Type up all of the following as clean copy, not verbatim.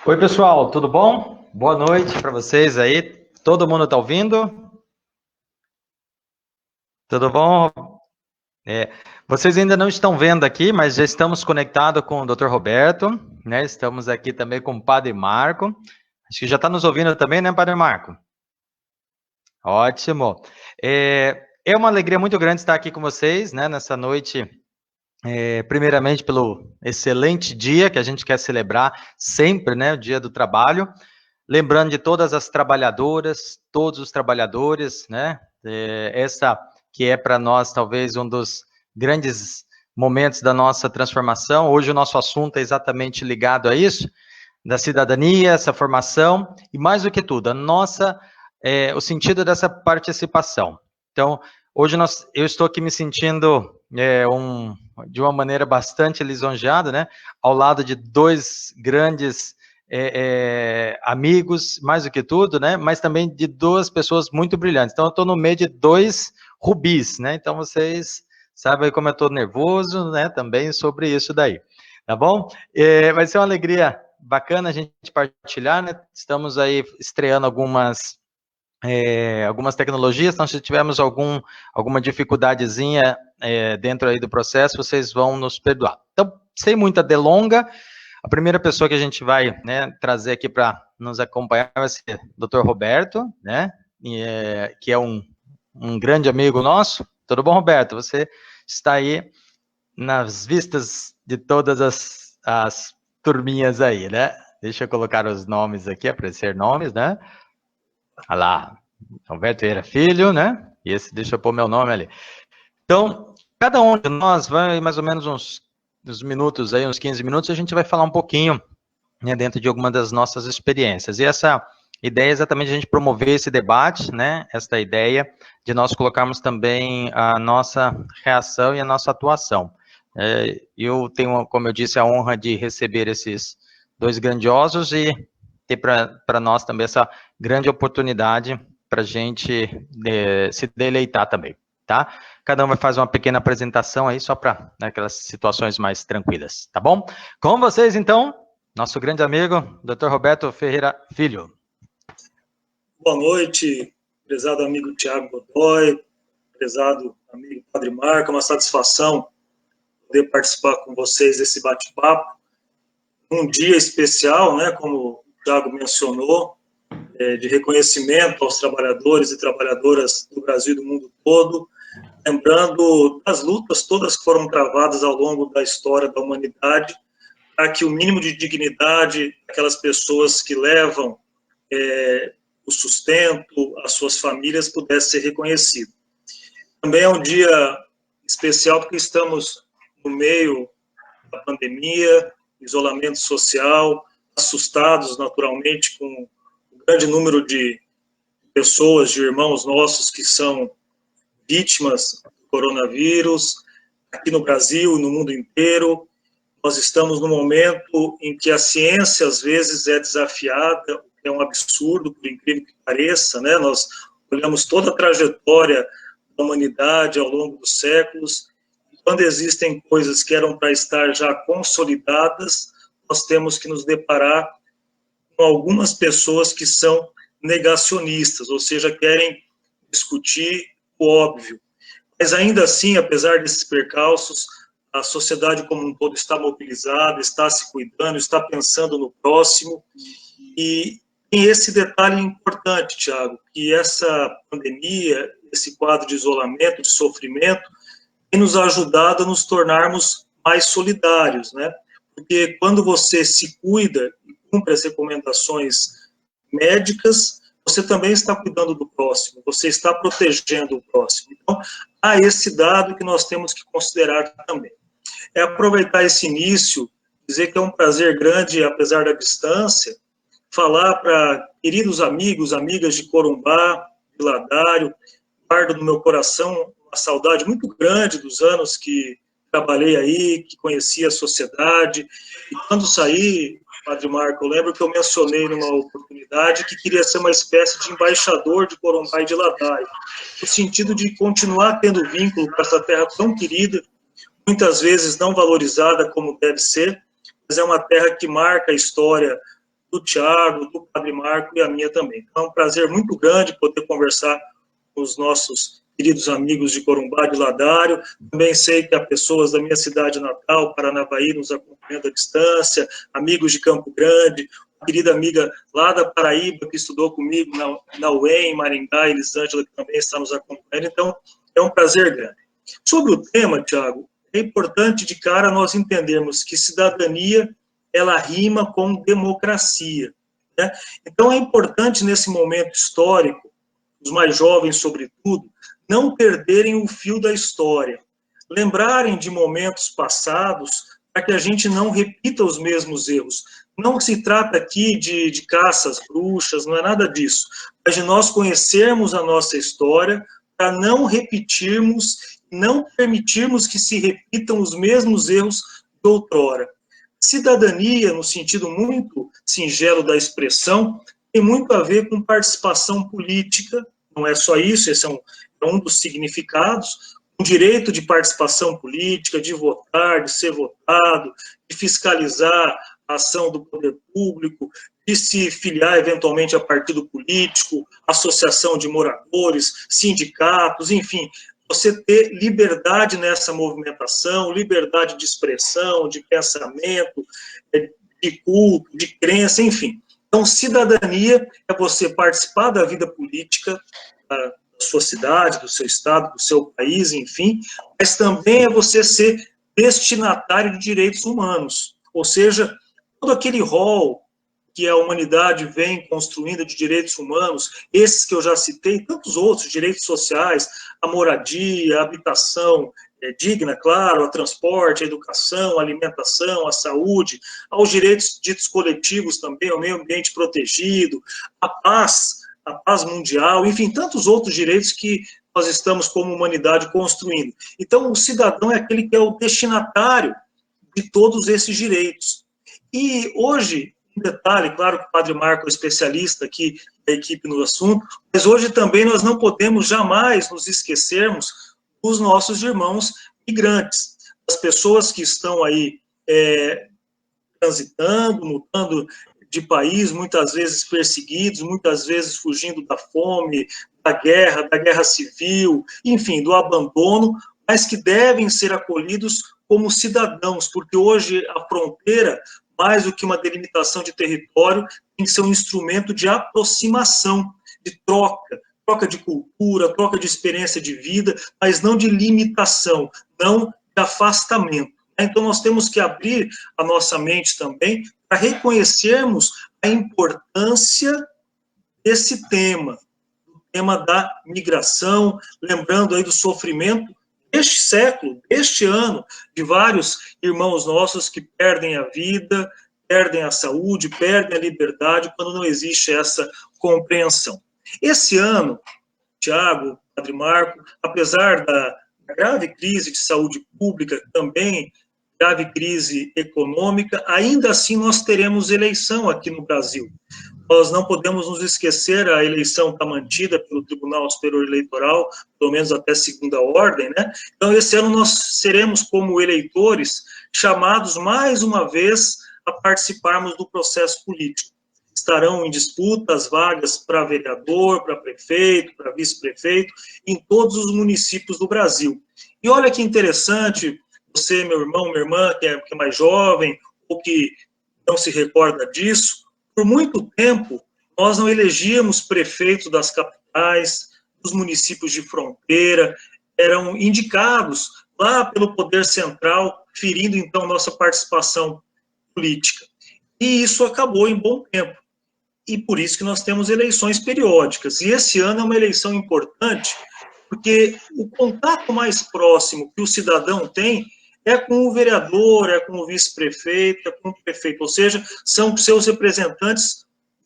Oi, pessoal, tudo bom? Boa noite para vocês aí. Todo mundo está ouvindo? Tudo bom? É, vocês ainda não estão vendo aqui, mas já estamos conectados com o Dr. Roberto, né? Estamos aqui também com o Padre Marco. Acho que já está nos ouvindo também, né, Padre Marco? Ótimo. É uma alegria muito grande estar aqui com vocês, né, nessa noite. Primeiramente pelo excelente dia que a gente quer celebrar sempre, né, o Dia do Trabalho. Lembrando de todas as trabalhadoras, todos os trabalhadores, né? Essa que é para nós talvez um dos grandes momentos da nossa transformação. Hoje o nosso assunto é exatamente ligado a isso, da cidadania, essa formação e mais do que tudo, o sentido dessa participação. Então, hoje eu estou aqui me sentindo de uma maneira bastante lisonjeada, né? Ao lado de dois grandes amigos, mais do que tudo, né? Mas também de duas pessoas muito brilhantes. Então, eu estou no meio de dois rubis, né? Então, vocês sabem como eu estou nervoso, né? Também sobre isso daí, tá bom? Vai ser uma alegria bacana a gente partilhar, né? Estamos aí estreando algumas tecnologias, então se tivermos alguma dificuldadezinha dentro aí do processo, vocês vão nos perdoar. Então, sem muita delonga, a primeira pessoa que a gente vai, né, trazer aqui para nos acompanhar vai ser o Dr. Roberto, né, que é um grande amigo nosso. Tudo bom, Roberto? Você está aí nas vistas de todas as turminhas aí, né? Deixa eu colocar os nomes aqui, aparecer nomes, né? Olha lá, Roberto Vieira Filho, né? E esse, deixa eu pôr meu nome ali. Então, cada um de nós vai mais ou menos uns minutos aí, uns 15 minutos, a gente vai falar um pouquinho, né, dentro de alguma das nossas experiências. E essa ideia é exatamente a gente promover esse debate, né? Esta ideia de nós colocarmos também a nossa reação e a nossa atuação. Eu tenho, como eu disse, a honra de receber esses dois grandiosos e ter para nós também essa grande oportunidade para a gente se deleitar também, tá? Cada um vai fazer uma pequena apresentação aí, só para aquelas situações mais tranquilas, tá bom? Com vocês, então, nosso grande amigo, Dr. Roberto Ferreira Filho. Boa noite, prezado amigo Tiago Godoy, prezado amigo Padre Marco, é uma satisfação poder participar com vocês desse bate-papo. Um dia especial, né, como o Tiago mencionou, de reconhecimento aos trabalhadores e trabalhadoras do Brasil e do mundo todo, lembrando das lutas todas que foram travadas ao longo da história da humanidade, para que o mínimo de dignidade daquelas pessoas que levam o sustento, as suas famílias, pudesse ser reconhecido. Também é um dia especial porque estamos no meio da pandemia, isolamento social, assustados naturalmente com o grande número de pessoas, de irmãos nossos que são vítimas do coronavírus, aqui no Brasil e no mundo inteiro. Nós estamos num momento em que a ciência, às vezes, é desafiada, é um absurdo, por incrível que pareça, né? Nós olhamos toda a trajetória da humanidade ao longo dos séculos, e quando existem coisas que eram para estar já consolidadas, nós temos que nos deparar com algumas pessoas que são negacionistas, ou seja, querem discutir o óbvio. Mas ainda assim, apesar desses percalços, a sociedade como um todo está mobilizada, está se cuidando, está pensando no próximo. E tem esse detalhe importante, Tiago, que essa pandemia, esse quadro de isolamento, de sofrimento, tem nos ajudado a nos tornarmos mais solidários, né? Porque quando você se cuida e cumpre as recomendações médicas, você também está cuidando do próximo, você está protegendo o próximo. Então, há esse dado que nós temos que considerar também. É aproveitar esse início, dizer que é um prazer grande, apesar da distância, falar para queridos amigos, amigas de Corumbá, de Ladário, guardo no meu coração uma saudade muito grande dos anos que trabalhei aí, que conheci a sociedade, e quando saí, Padre Marco, eu lembro que eu mencionei numa oportunidade que queria ser uma espécie de embaixador de Corumbá e de Ladário, no sentido de continuar tendo vínculo com essa terra tão querida, muitas vezes não valorizada como deve ser, mas é uma terra que marca a história do Tiago, do Padre Marco e a minha também. Então é um prazer muito grande poder conversar com os nossos queridos amigos de Corumbá, de Ladário. Também sei que há pessoas da minha cidade natal, Paranavaí, nos acompanhando à distância, amigos de Campo Grande, uma querida amiga lá da Paraíba, que estudou comigo na UEM, em Maringá, Elisângela, que também está nos acompanhando. Então, é um prazer grande. Sobre o tema, Tiago, é importante de cara nós entendermos que cidadania, ela rima com democracia, né? Então, é importante, nesse momento histórico, os mais jovens, sobretudo, não perderem o fio da história, lembrarem de momentos passados para que a gente não repita os mesmos erros. Não se trata aqui de caças bruxas, não é nada disso, mas de nós conhecermos a nossa história para não repetirmos, não permitirmos que se repitam os mesmos erros de outrora. Cidadania, no sentido muito singelo da expressão, tem muito a ver com participação política, não é só isso, esse é um dos significados, o direito de participação política, de votar, de ser votado, de fiscalizar a ação do poder público, de se filiar eventualmente a partido político, associação de moradores, sindicatos, enfim, você ter liberdade nessa movimentação, liberdade de expressão, de pensamento, de culto, de crença, enfim. Então, cidadania é você participar da vida política da sua cidade, do seu estado, do seu país, enfim, mas também é você ser destinatário de direitos humanos, ou seja, todo aquele rol que a humanidade vem construindo de direitos humanos, esses que eu já citei, tantos outros, direitos sociais, a moradia, a habitação digna, claro, a transporte, a educação, a alimentação, a saúde, aos direitos ditos coletivos também, ao meio ambiente protegido, a paz mundial, enfim, tantos outros direitos que nós estamos como humanidade construindo. Então, o cidadão é aquele que é o destinatário de todos esses direitos. E hoje, um detalhe, claro que o Padre Marco é especialista aqui da equipe no assunto, mas hoje também nós não podemos jamais nos esquecermos dos nossos irmãos migrantes, das pessoas que estão aí transitando, mudando de país, muitas vezes perseguidos, muitas vezes fugindo da fome, da guerra civil, enfim, do abandono, mas que devem ser acolhidos como cidadãos, porque hoje a fronteira, mais do que uma delimitação de território, tem que ser um instrumento de aproximação, de troca de cultura, troca de experiência de vida, mas não de limitação, não de afastamento. Então, nós temos que abrir a nossa mente também para reconhecermos a importância desse tema, o tema da migração, lembrando aí do sofrimento deste século, deste ano, de vários irmãos nossos que perdem a vida, perdem a saúde, perdem a liberdade, quando não existe essa compreensão. Esse ano, Tiago, Padre Marco, apesar da grave crise de saúde pública, também grave crise econômica, ainda assim nós teremos eleição aqui no Brasil. Nós não podemos nos esquecer, a eleição está mantida pelo Tribunal Superior Eleitoral, pelo menos até segunda ordem, né? Então, esse ano nós seremos, como eleitores, chamados mais uma vez a participarmos do processo político. Estarão em disputa as vagas para vereador, para prefeito, para vice-prefeito, em todos os municípios do Brasil. E olha que interessante, você, meu irmão, minha irmã, que é mais jovem, ou que não se recorda disso, por muito tempo, nós não elegíamos prefeitos das capitais, dos municípios de fronteira, eram indicados lá pelo poder central, ferindo, então, nossa participação política. E isso acabou em bom tempo. E por isso que nós temos eleições periódicas. E esse ano é uma eleição importante, porque o contato mais próximo que o cidadão tem é com o vereador, é com o vice-prefeito, é com o prefeito, ou seja, são seus representantes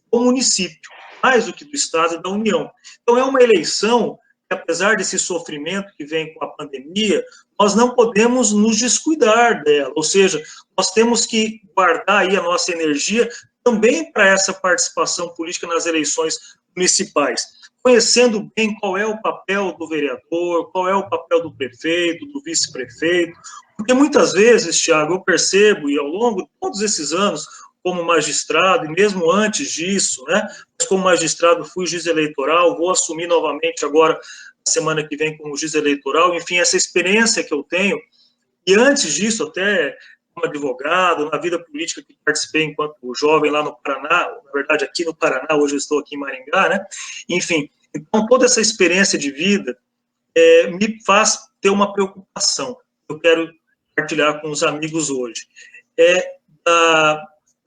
do município, mais do que do Estado e da União. Então, é uma eleição que, apesar desse sofrimento que vem com a pandemia, nós não podemos nos descuidar dela, ou seja, nós temos que guardar aí a nossa energia também para essa participação política nas eleições municipais, conhecendo bem qual é o papel do vereador, qual é o papel do prefeito, do vice-prefeito, porque muitas vezes, Tiago, eu percebo, e ao longo de todos esses anos, como magistrado, e mesmo antes disso, né, mas como magistrado fui juiz eleitoral, vou assumir novamente agora, na semana que vem, como juiz eleitoral, enfim, essa experiência que eu tenho, e antes disso, até como advogado, na vida política que participei enquanto jovem lá no Paraná, na verdade aqui no Paraná, hoje eu estou aqui em Maringá, né, enfim, então toda essa experiência de vida me faz ter uma preocupação, eu quero compartilhar com os amigos hoje,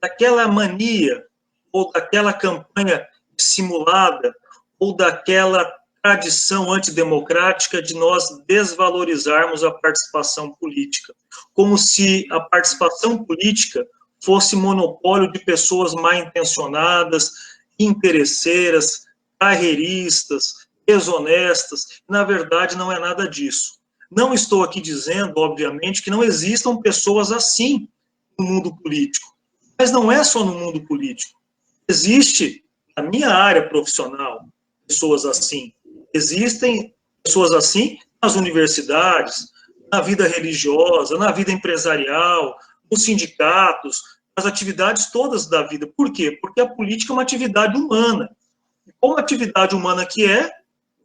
daquela mania, ou daquela campanha simulada, ou daquela tradição antidemocrática de nós desvalorizarmos a participação política, como se a participação política fosse monopólio de pessoas mal intencionadas, interesseiras, carreiristas, desonestas. Na verdade, não é nada disso. Não estou aqui dizendo, obviamente, que não existam pessoas assim no mundo político, mas não é só no mundo político. Existe, na minha área profissional, pessoas assim. Existem pessoas assim nas universidades, na vida religiosa, na vida empresarial, nos sindicatos, nas atividades todas da vida. Por quê? Porque a política é uma atividade humana. E como atividade humana que é,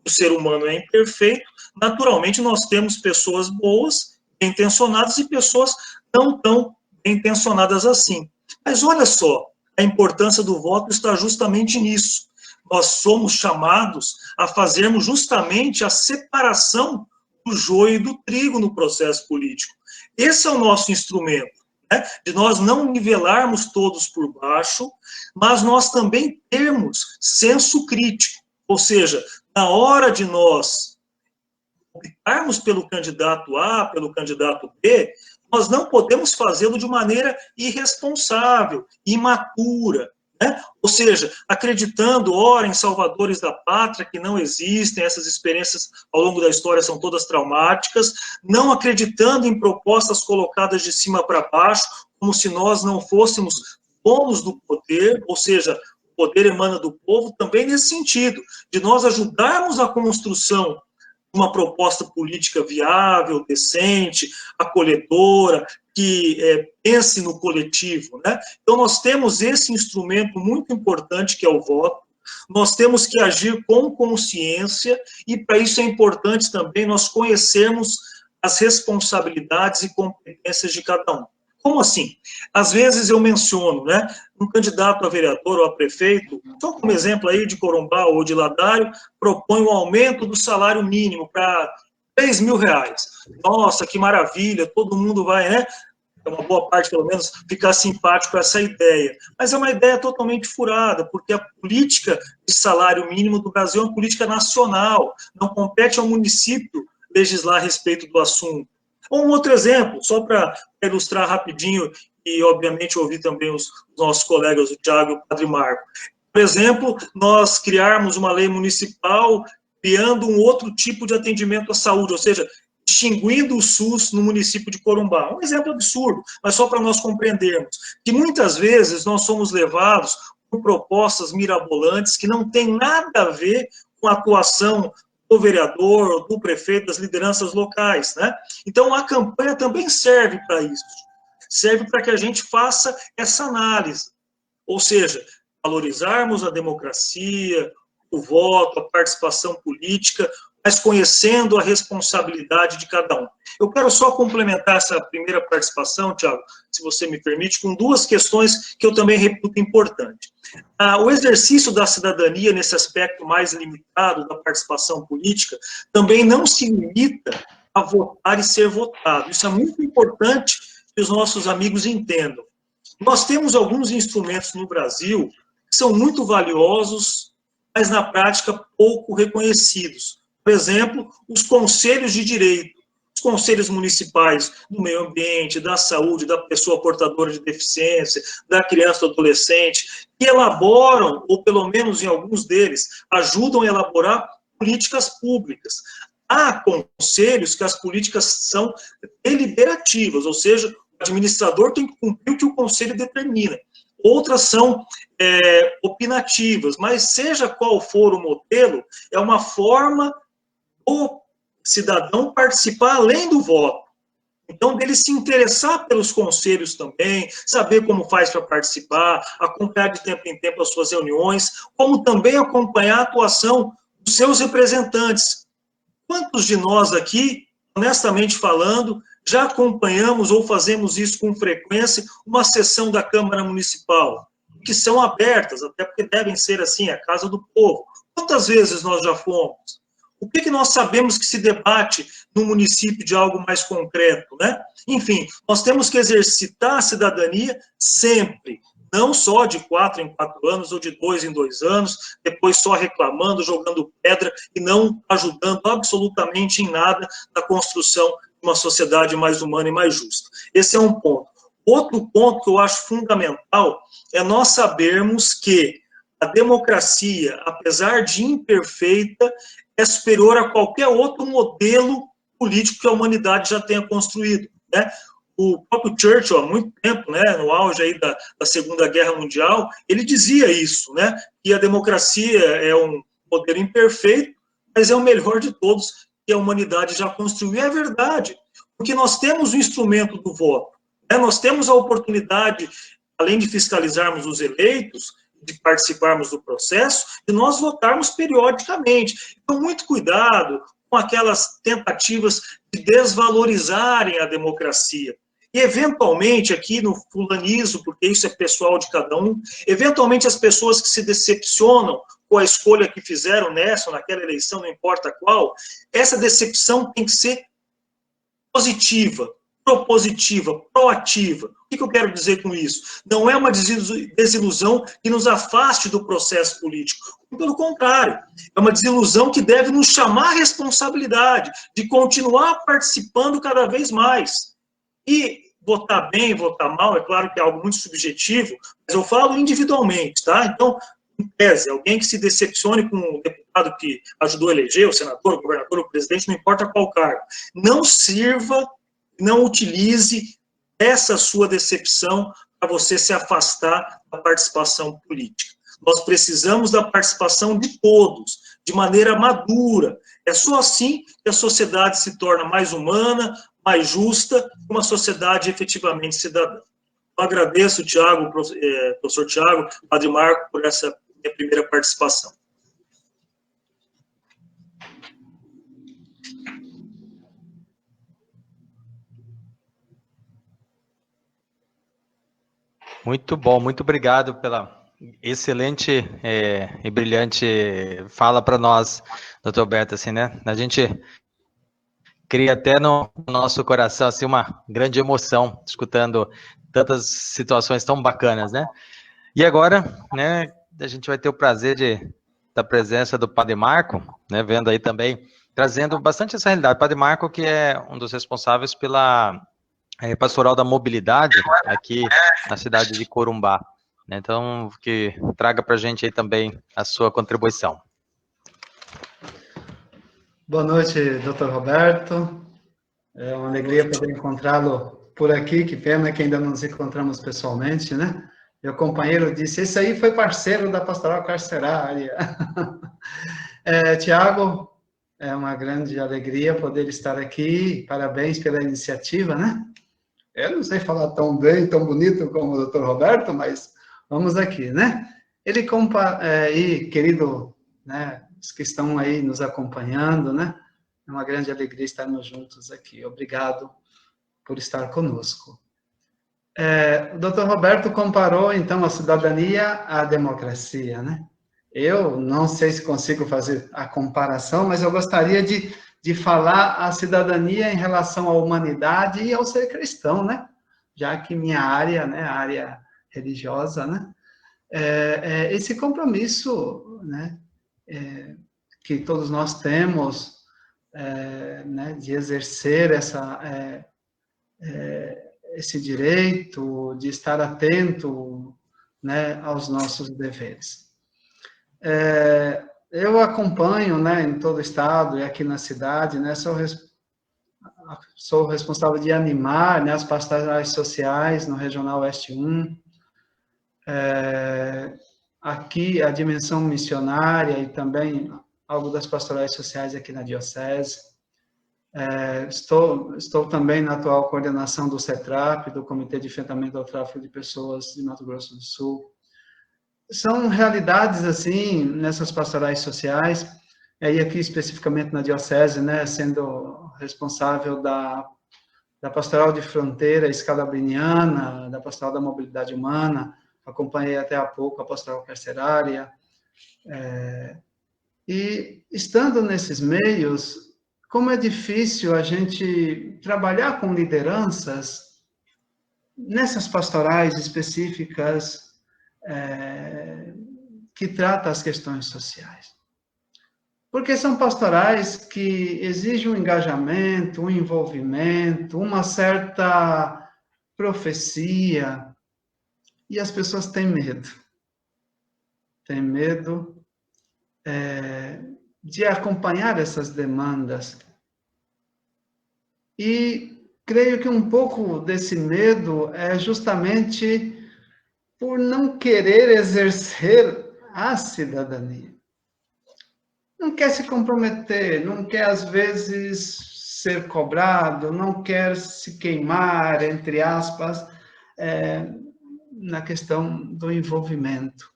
o ser humano é imperfeito, naturalmente nós temos pessoas boas, bem intencionadas, e pessoas não tão bem intencionadas assim. Mas olha só, a importância do voto está justamente nisso. Nós somos chamados a fazermos justamente a separação do joio e do trigo no processo político. Esse é o nosso instrumento, né? De nós não nivelarmos todos por baixo, mas nós também termos senso crítico, ou seja, na hora de nós optarmos pelo candidato A, pelo candidato B, nós não podemos fazê-lo de maneira irresponsável, imatura, né? Ou seja, acreditando, ora, em salvadores da pátria, que não existem, essas experiências ao longo da história são todas traumáticas, não acreditando em propostas colocadas de cima para baixo, como se nós não fôssemos donos do poder, ou seja, o poder emana do povo, também nesse sentido, de nós ajudarmos a construção uma proposta política viável, decente, acolhedora, que pense no coletivo, né? Então, nós temos esse instrumento muito importante, que é o voto, nós temos que agir com consciência, e para isso é importante também nós conhecermos as responsabilidades e competências de cada um. Como assim? Às vezes eu menciono, né, um candidato a vereador ou a prefeito, só como exemplo aí de Corumbá ou de Ladário, propõe um aumento do salário mínimo para R$3.000. Nossa, que maravilha, todo mundo vai, né, uma boa parte pelo menos, ficar simpático com essa ideia. Mas é uma ideia totalmente furada, porque a política de salário mínimo do Brasil é uma política nacional, não compete ao município legislar a respeito do assunto. Um outro exemplo, só para ilustrar rapidinho, e obviamente ouvir também os nossos colegas, o Thiago e o Padre Marco. Por exemplo, nós criarmos uma lei municipal criando um outro tipo de atendimento à saúde, ou seja, extinguindo o SUS no município de Corumbá. Um exemplo absurdo, mas só para nós compreendermos, que muitas vezes nós somos levados por propostas mirabolantes que não têm nada a ver com a atuação do vereador, do prefeito, das lideranças locais, né? Então, a campanha também serve para isso. Serve para que a gente faça essa análise. Ou seja, valorizarmos a democracia, o voto, a participação política, mas conhecendo a responsabilidade de cada um. Eu quero só complementar essa primeira participação, Thiago, se você me permite, com duas questões que eu também reputo importante. O exercício da cidadania, nesse aspecto mais limitado da participação política, também não se limita a votar e ser votado. Isso é muito importante que os nossos amigos entendam. Nós temos alguns instrumentos no Brasil que são muito valiosos, mas na prática pouco reconhecidos. Por exemplo, os conselhos de direito, os conselhos municipais do meio ambiente, da saúde, da pessoa portadora de deficiência, da criança ou adolescente, que elaboram, ou pelo menos em alguns deles, ajudam a elaborar políticas públicas. Há conselhos que as políticas são deliberativas, ou seja, o administrador tem que cumprir o que o conselho determina. Outras são opinativas, mas seja qual for o modelo, é uma forma do cidadão participar além do voto. Então, dele se interessar pelos conselhos também, saber como faz para participar, acompanhar de tempo em tempo as suas reuniões, como também acompanhar a atuação dos seus representantes. Quantos de nós aqui, honestamente falando, já acompanhamos ou fazemos isso com frequência, uma sessão da Câmara Municipal, que são abertas, até porque devem ser assim, a casa do povo. Quantas vezes nós já fomos? O que nós sabemos que se debate no município de algo mais concreto, né? Enfim, nós temos que exercitar a cidadania sempre, não só de 4 em 4 anos ou de 2 em 2 anos, depois só reclamando, jogando pedra e não ajudando absolutamente em nada na construção de uma sociedade mais humana e mais justa. Esse é um ponto. Outro ponto que eu acho fundamental é nós sabermos que a democracia, apesar de imperfeita, é superior a qualquer outro modelo político que a humanidade já tenha construído, né? O próprio Churchill, há muito tempo, né, no auge aí da Segunda Guerra Mundial, ele dizia isso, né, que a democracia é um modelo imperfeito, mas é o melhor de todos que a humanidade já construiu. E é verdade, porque nós temos o instrumento do voto, né, nós temos a oportunidade, além de fiscalizarmos os eleitos, de participarmos do processo, de nós votarmos periodicamente. Então, muito cuidado com aquelas tentativas de desvalorizarem a democracia. E, eventualmente, aqui no fulanismo, porque isso é pessoal de cada um, eventualmente as pessoas que se decepcionam com a escolha que fizeram nessa ou naquela eleição, não importa qual, essa decepção tem que ser positiva, propositiva, proativa. O que eu quero dizer com isso? Não é uma desilusão que nos afaste do processo político. Pelo contrário, é uma desilusão que deve nos chamar à responsabilidade de continuar participando cada vez mais. E votar bem, votar mal, é claro que é algo muito subjetivo, mas eu falo individualmente, tá? Então, em tese, alguém que se decepcione com o deputado que ajudou a eleger, o senador, o governador, o presidente, não importa qual cargo, não sirva, não utilize essa sua decepção para você se afastar da participação política. Nós precisamos da participação de todos, de maneira madura. É só assim que a sociedade se torna mais humana, mais justa, uma sociedade efetivamente cidadã. Eu agradeço, Tiago, professor Tiago, Padre Marco, por essa minha primeira participação. Muito bom, muito obrigado pela excelente e brilhante fala para nós, doutor Alberto, assim, né? A gente cria até no nosso coração, assim, uma grande emoção, escutando tantas situações tão bacanas, né? E agora, né, a gente vai ter o prazer da presença do Padre Marco, né, vendo aí também, trazendo bastante essa realidade. Padre Marco, que é um dos responsáveis pela Pastoral da Mobilidade aqui na cidade de Corumbá. Né? Então, que traga para a gente aí também a sua contribuição. Boa noite, doutor Roberto. É uma alegria poder encontrá-lo por aqui. Que pena que ainda não nos encontramos pessoalmente, né? Meu companheiro disse, esse aí foi parceiro da Pastoral Carcerária. Tiago, é uma grande alegria poder estar aqui. Parabéns pela iniciativa, né? Eu não sei falar tão bem, tão bonito como o doutor Roberto, mas vamos aqui, né? Ele, querido, né, os que estão aí nos acompanhando, né? É uma grande alegria estarmos juntos aqui. Obrigado por estar conosco. O doutor Roberto comparou, então, a cidadania à democracia, né? Eu não sei se consigo fazer a comparação, mas eu gostaria de falar a cidadania em relação à humanidade e ao ser cristão, né? Já que minha área, né, a área religiosa, né? Esse compromisso, né, que todos nós temos, né, de exercer esse direito, de estar atento, né, aos nossos deveres. Eu acompanho, né, em todo o estado e aqui na cidade, né, sou responsável de animar, né, as pastorais sociais no Regional Oeste 1, aqui a dimensão missionária e também algo das pastorais sociais aqui na Diocese. Estou também na atual coordenação do CETRAP, do Comitê de Enfrentamento ao Tráfico de Pessoas de Mato Grosso do Sul. São realidades, assim, nessas pastorais sociais, e aqui especificamente na Diocese, né, sendo responsável da Pastoral de Fronteira Escalabriniana, da Pastoral da Mobilidade Humana, acompanhei até há pouco a Pastoral Carcerária, e estando nesses meios, como é difícil a gente trabalhar com lideranças nessas pastorais específicas que tratam as questões sociais. Porque são pastorais que exigem um engajamento, um envolvimento, uma certa profecia, e as pessoas têm medo. Têm medo de acompanhar essas demandas. E creio que um pouco desse medo é justamente por não querer exercer a cidadania. Não quer se comprometer, não quer, às vezes, ser cobrado, não quer se queimar, entre aspas, na questão do envolvimento.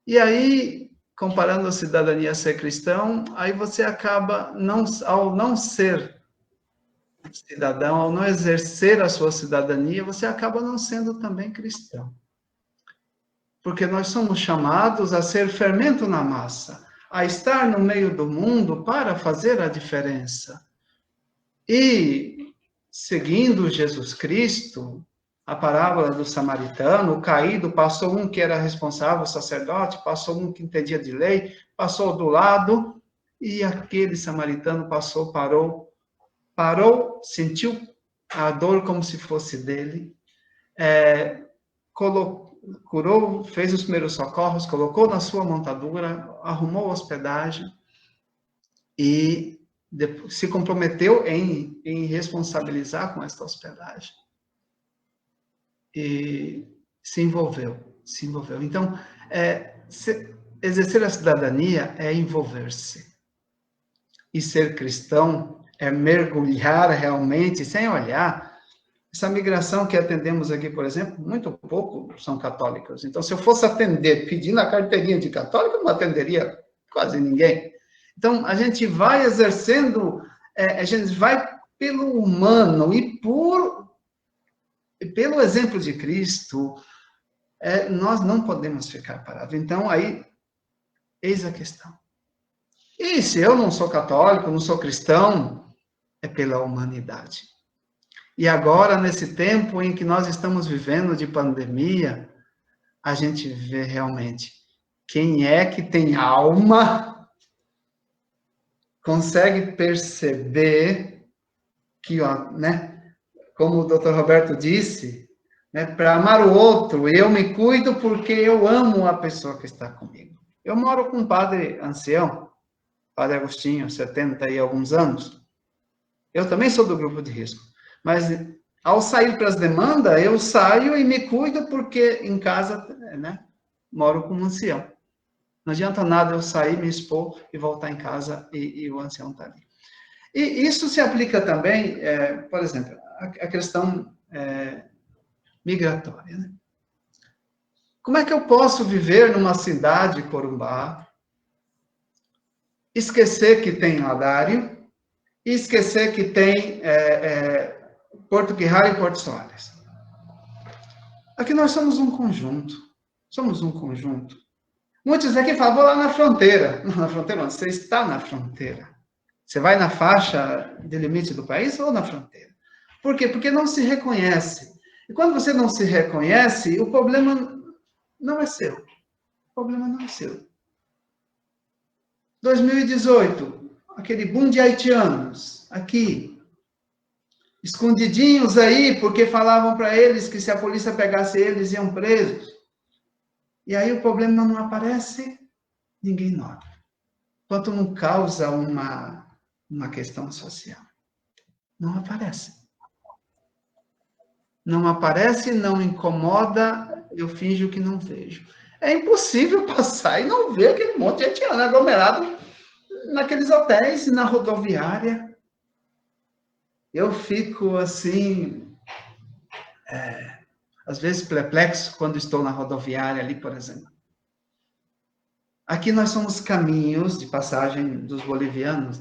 E aí, comparando a cidadania a ser cristão, aí você acaba, ao não ser cidadão, ao não exercer a sua cidadania, você acaba não sendo também cristão. Porque nós somos chamados a ser fermento na massa, a estar no meio do mundo para fazer a diferença. E, seguindo Jesus Cristo, a parábola do samaritano, o caído, passou um que era responsável, o sacerdote, passou um que entendia de lei, passou do lado, e aquele samaritano passou, parou, sentiu a dor como se fosse dele, curou, fez os primeiros socorros, colocou na sua montadura, arrumou hospedagem e se comprometeu em responsabilizar com esta hospedagem. E se envolveu. Então, exercer a cidadania é envolver-se. E ser cristão é mergulhar realmente, sem olhar. Essa migração que atendemos aqui, por exemplo, muito pouco são católicos. Então, se eu fosse atender pedindo a carteirinha de católico, eu não atenderia quase ninguém. Então, a gente vai exercendo, a gente vai pelo humano e pelo exemplo de Cristo, nós não podemos ficar parados. Então, aí, eis a questão. E se eu não sou católico, não sou cristão, é pela humanidade. E agora, nesse tempo em que nós estamos vivendo de pandemia, a gente vê realmente quem é que tem alma, consegue perceber que, né, como o Dr. Roberto disse, né, para amar o outro, eu me cuido porque eu amo a pessoa que está comigo. Eu moro com um padre ancião, Padre Agostinho, 70 e alguns anos. Eu também sou do grupo de risco. Mas, ao sair para as demandas, eu saio e me cuido porque em casa, né, moro com um ancião. Não adianta nada eu sair, me expor e voltar em casa e o ancião está ali. E isso se aplica também, por exemplo, a questão migratória. Né? Como é que eu posso viver numa cidade, Corumbá, esquecer que tem Ladário e esquecer que tem Porto Quirrara e Porto Soares? Aqui nós somos um conjunto. Somos um conjunto. Muitos aqui falam, vou lá na fronteira. Não, na fronteira não, você está na fronteira. Você vai na faixa de limite do país ou na fronteira? Por quê? Porque não se reconhece. E quando você não se reconhece, o problema não é seu. O problema não é seu. 2018, aquele boom de haitianos, aqui, escondidinhos aí, porque falavam para eles que se a polícia pegasse eles, iam presos. E aí o problema não aparece, ninguém nota. Quanto não causa uma questão social. Não aparece. Não aparece, não incomoda, eu finjo que não vejo. É impossível passar e não ver aquele monte de haitiano aglomerado naqueles hotéis e na rodoviária. Eu fico assim, às vezes perplexo quando estou na rodoviária ali, por exemplo. Aqui nós somos caminhos de passagem dos bolivianos.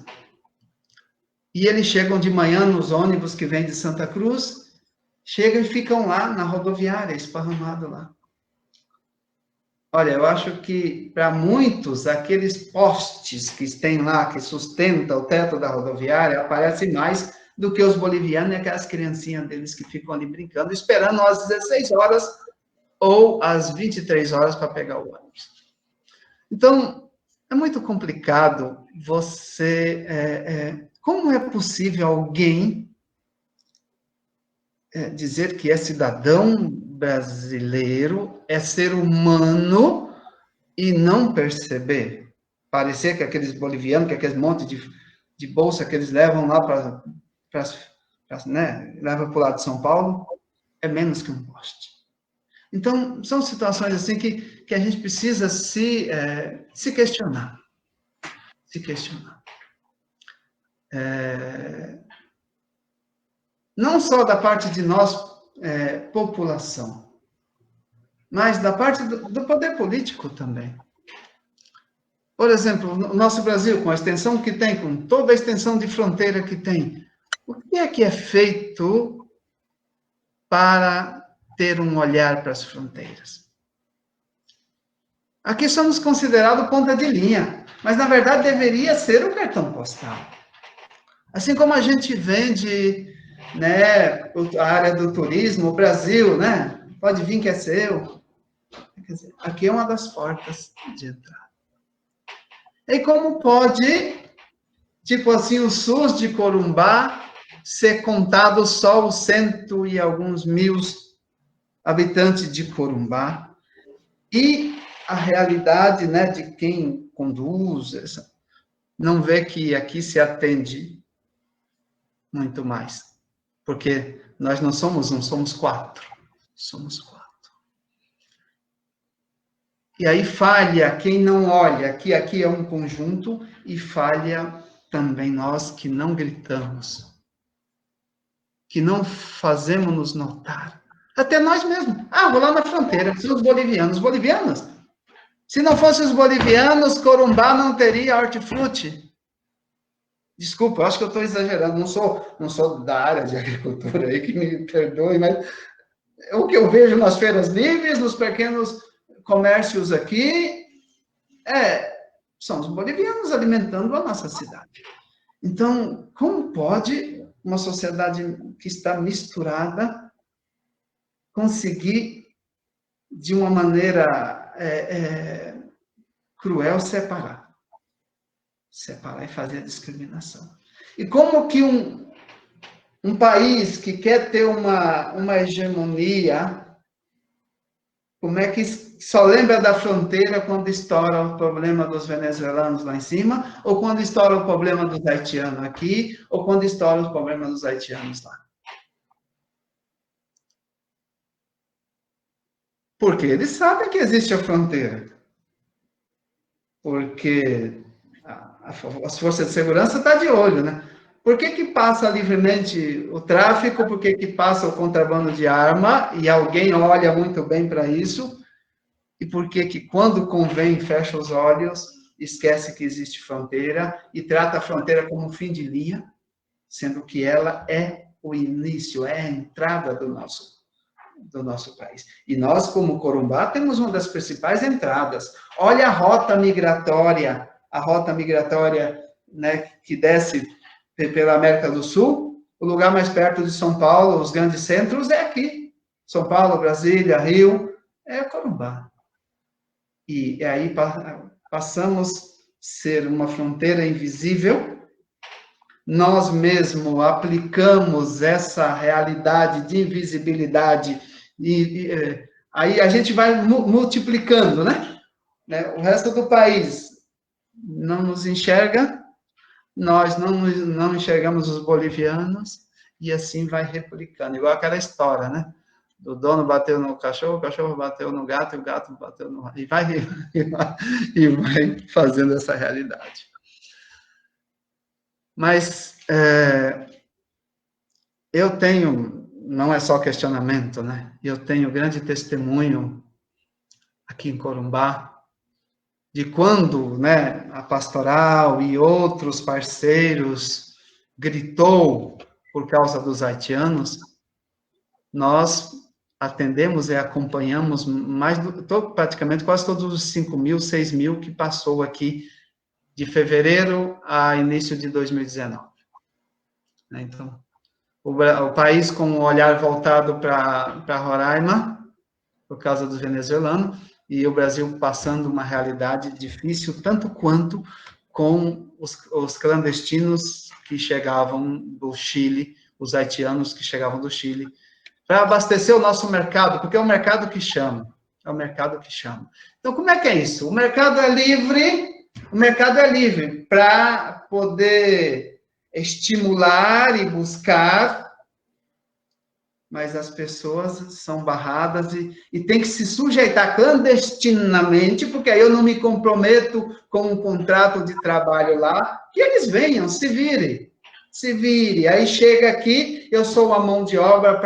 E eles chegam de manhã nos ônibus que vêm de Santa Cruz, chegam e ficam lá na rodoviária, esparramados lá. Olha, eu acho que para muitos, aqueles postes que tem lá, que sustenta o teto da rodoviária, aparecem mais do que os bolivianos e aquelas criancinhas deles que ficam ali brincando, esperando às 16 horas ou às 23 horas para pegar o ônibus. Então, é muito complicado você... como é possível alguém dizer que é cidadão brasileiro, é ser humano e não perceber? Parecer que aqueles bolivianos, que aqueles monte de bolsa que eles levam lá para levam para o lado de São Paulo, é menos que um poste. Então, são situações assim que a gente precisa se questionar. Se questionar. Não só da parte de nós, população, mas da parte do poder político também. Por exemplo, o nosso Brasil, com a extensão que tem, com toda a extensão de fronteira que tem, o que é feito para ter um olhar para as fronteiras? Aqui somos considerados ponta de linha, mas na verdade deveria ser o cartão postal. Assim como a gente vende, né, a área do turismo, o Brasil, né, pode vir que é seu. Quer dizer, aqui é uma das portas de entrada. E como pode, tipo assim, o SUS de Corumbá ser contado só os 100 e alguns mil habitantes de Corumbá e a realidade, né, de quem conduz, não vê que aqui se atende muito mais, porque nós não somos um, somos 4. Somos 4. E aí falha quem não olha, que aqui é um conjunto, e falha também nós que não gritamos, que não fazemos nos notar. Até nós mesmos. Ah, vou lá na fronteira, são os bolivianos. Os bolivianos? Se não fossem os bolivianos, Corumbá não teria hortifruti. Desculpa, eu acho que eu estou exagerando, não sou da área de agricultura aí, que me perdoe, mas o que eu vejo nas feiras livres, nos pequenos comércios aqui, são os bolivianos alimentando a nossa cidade. Então, como pode uma sociedade que está misturada conseguir, de uma maneira cruel, separar e fazer a discriminação? E como que um país que quer ter uma hegemonia, como é que só lembra da fronteira quando estoura o problema dos venezuelanos lá em cima, ou quando estoura o problema dos haitianos aqui, ou quando estoura o problema dos haitianos lá? Porque eles sabem que existe a fronteira. Porque as forças de segurança estão de olho, né? Por que passa livremente o tráfico? Por que passa o contrabando de arma? E alguém olha muito bem para isso? E por que quando convém, fecha os olhos, esquece que existe fronteira e trata a fronteira como um fim de linha, sendo que ela é o início, é a entrada do nosso país. E nós, como Corumbá, temos uma das principais entradas. Olha a rota migratória, né, que desce pela América do Sul. O lugar mais perto de São Paulo, os grandes centros, é aqui. São Paulo, Brasília, Rio, é Corumbá. E aí passamos a ser uma fronteira invisível. Nós mesmos aplicamos essa realidade de invisibilidade e aí a gente vai multiplicando, né? O resto do país não nos enxerga, nós não enxergamos os bolivianos e assim vai replicando, igual aquela história, né? O dono bateu no cachorro, o cachorro bateu no gato, e o gato bateu no... E vai fazendo essa realidade. Mas eu tenho, não é só questionamento, né? Eu tenho grande testemunho aqui em Corumbá, de quando, né, a pastoral e outros parceiros gritou por causa dos haitianos, nós atendemos e acompanhamos praticamente quase todos os 5.000, 6.000 que passou aqui de fevereiro a início de 2019. Então, o país com o olhar voltado para Roraima, por causa dos venezuelanos, e o Brasil passando uma realidade difícil, tanto quanto com os clandestinos que chegavam do Chile, os haitianos que chegavam do Chile, para abastecer o nosso mercado, porque é o mercado que chama, é o mercado que chama. Então, como é que é isso? O mercado é livre para poder estimular e buscar, mas as pessoas são barradas e tem que se sujeitar clandestinamente, porque aí eu não me comprometo com um contrato de trabalho lá, que eles venham, se vire. Aí chega aqui, eu sou uma mão de obra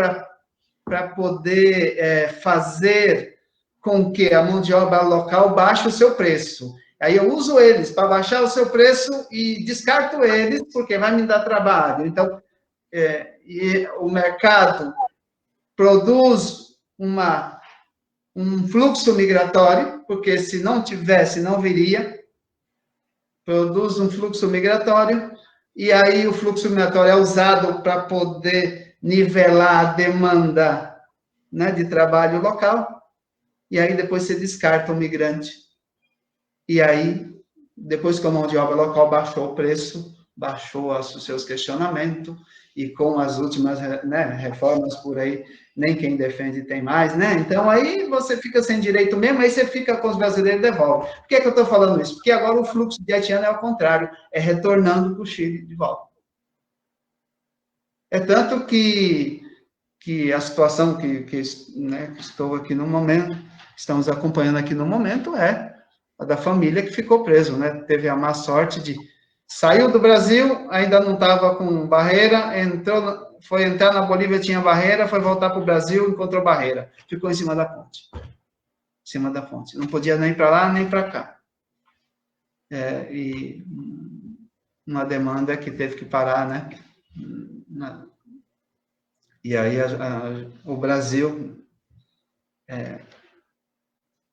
para poder fazer com que a mão de obra local baixe o seu preço. Aí eu uso eles para baixar o seu preço e descarto eles, porque vai me dar trabalho. Então, e o mercado produz um fluxo migratório, porque se não tivesse, não viria. Produz um fluxo migratório, e aí o fluxo migratório é usado para poder nivelar a demanda, né, de trabalho local, e aí depois você descarta o migrante. E aí, depois que a mão de obra local baixou o preço, baixou os seus questionamentos, e com as últimas, né, reformas por aí, nem quem defende tem mais, né? Então, aí você fica sem direito mesmo, aí você fica com os brasileiros e devolve. Por que eu estou falando isso? Porque agora o fluxo de haitiano é ao contrário, é retornando para o Chile de volta. É tanto que a situação que estou aqui no momento, estamos acompanhando aqui no momento, é a da família que ficou preso, né? Teve a má sorte de saiu do Brasil, ainda não estava com barreira, foi entrar na Bolívia, tinha barreira, foi voltar para o Brasil, encontrou barreira, ficou em cima da ponte. Em cima da ponte. Não podia nem para lá, nem para cá. E uma demanda que teve que parar, né? E aí o Brasil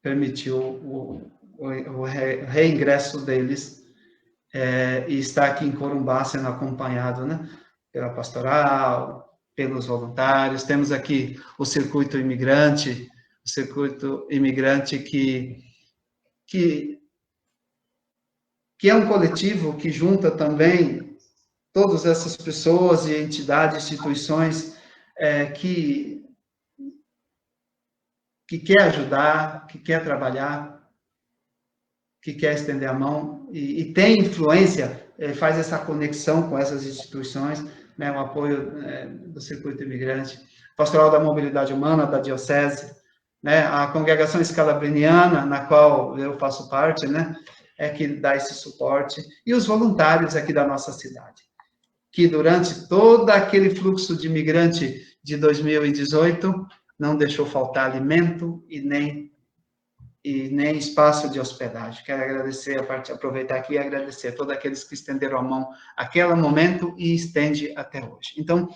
permitiu o reingresso deles, e está aqui em Corumbá sendo acompanhado, né, pela pastoral, pelos voluntários. Temos aqui o circuito imigrante que é um coletivo que junta também todas essas pessoas e entidades, instituições que quer ajudar, que quer trabalhar, que quer estender a mão e tem influência, faz essa conexão com essas instituições, né, o apoio do Circuito Imigrante, Pastoral da Mobilidade Humana, da Diocese, né, a Congregação Escalabriniana, na qual eu faço parte, né, que dá esse suporte, e os voluntários aqui da nossa cidade, que durante todo aquele fluxo de imigrante de 2018, não deixou faltar alimento e nem espaço de hospedagem. Quero agradecer, aproveitar aqui e agradecer a todos aqueles que estenderam a mão naquele momento e estende até hoje. Então,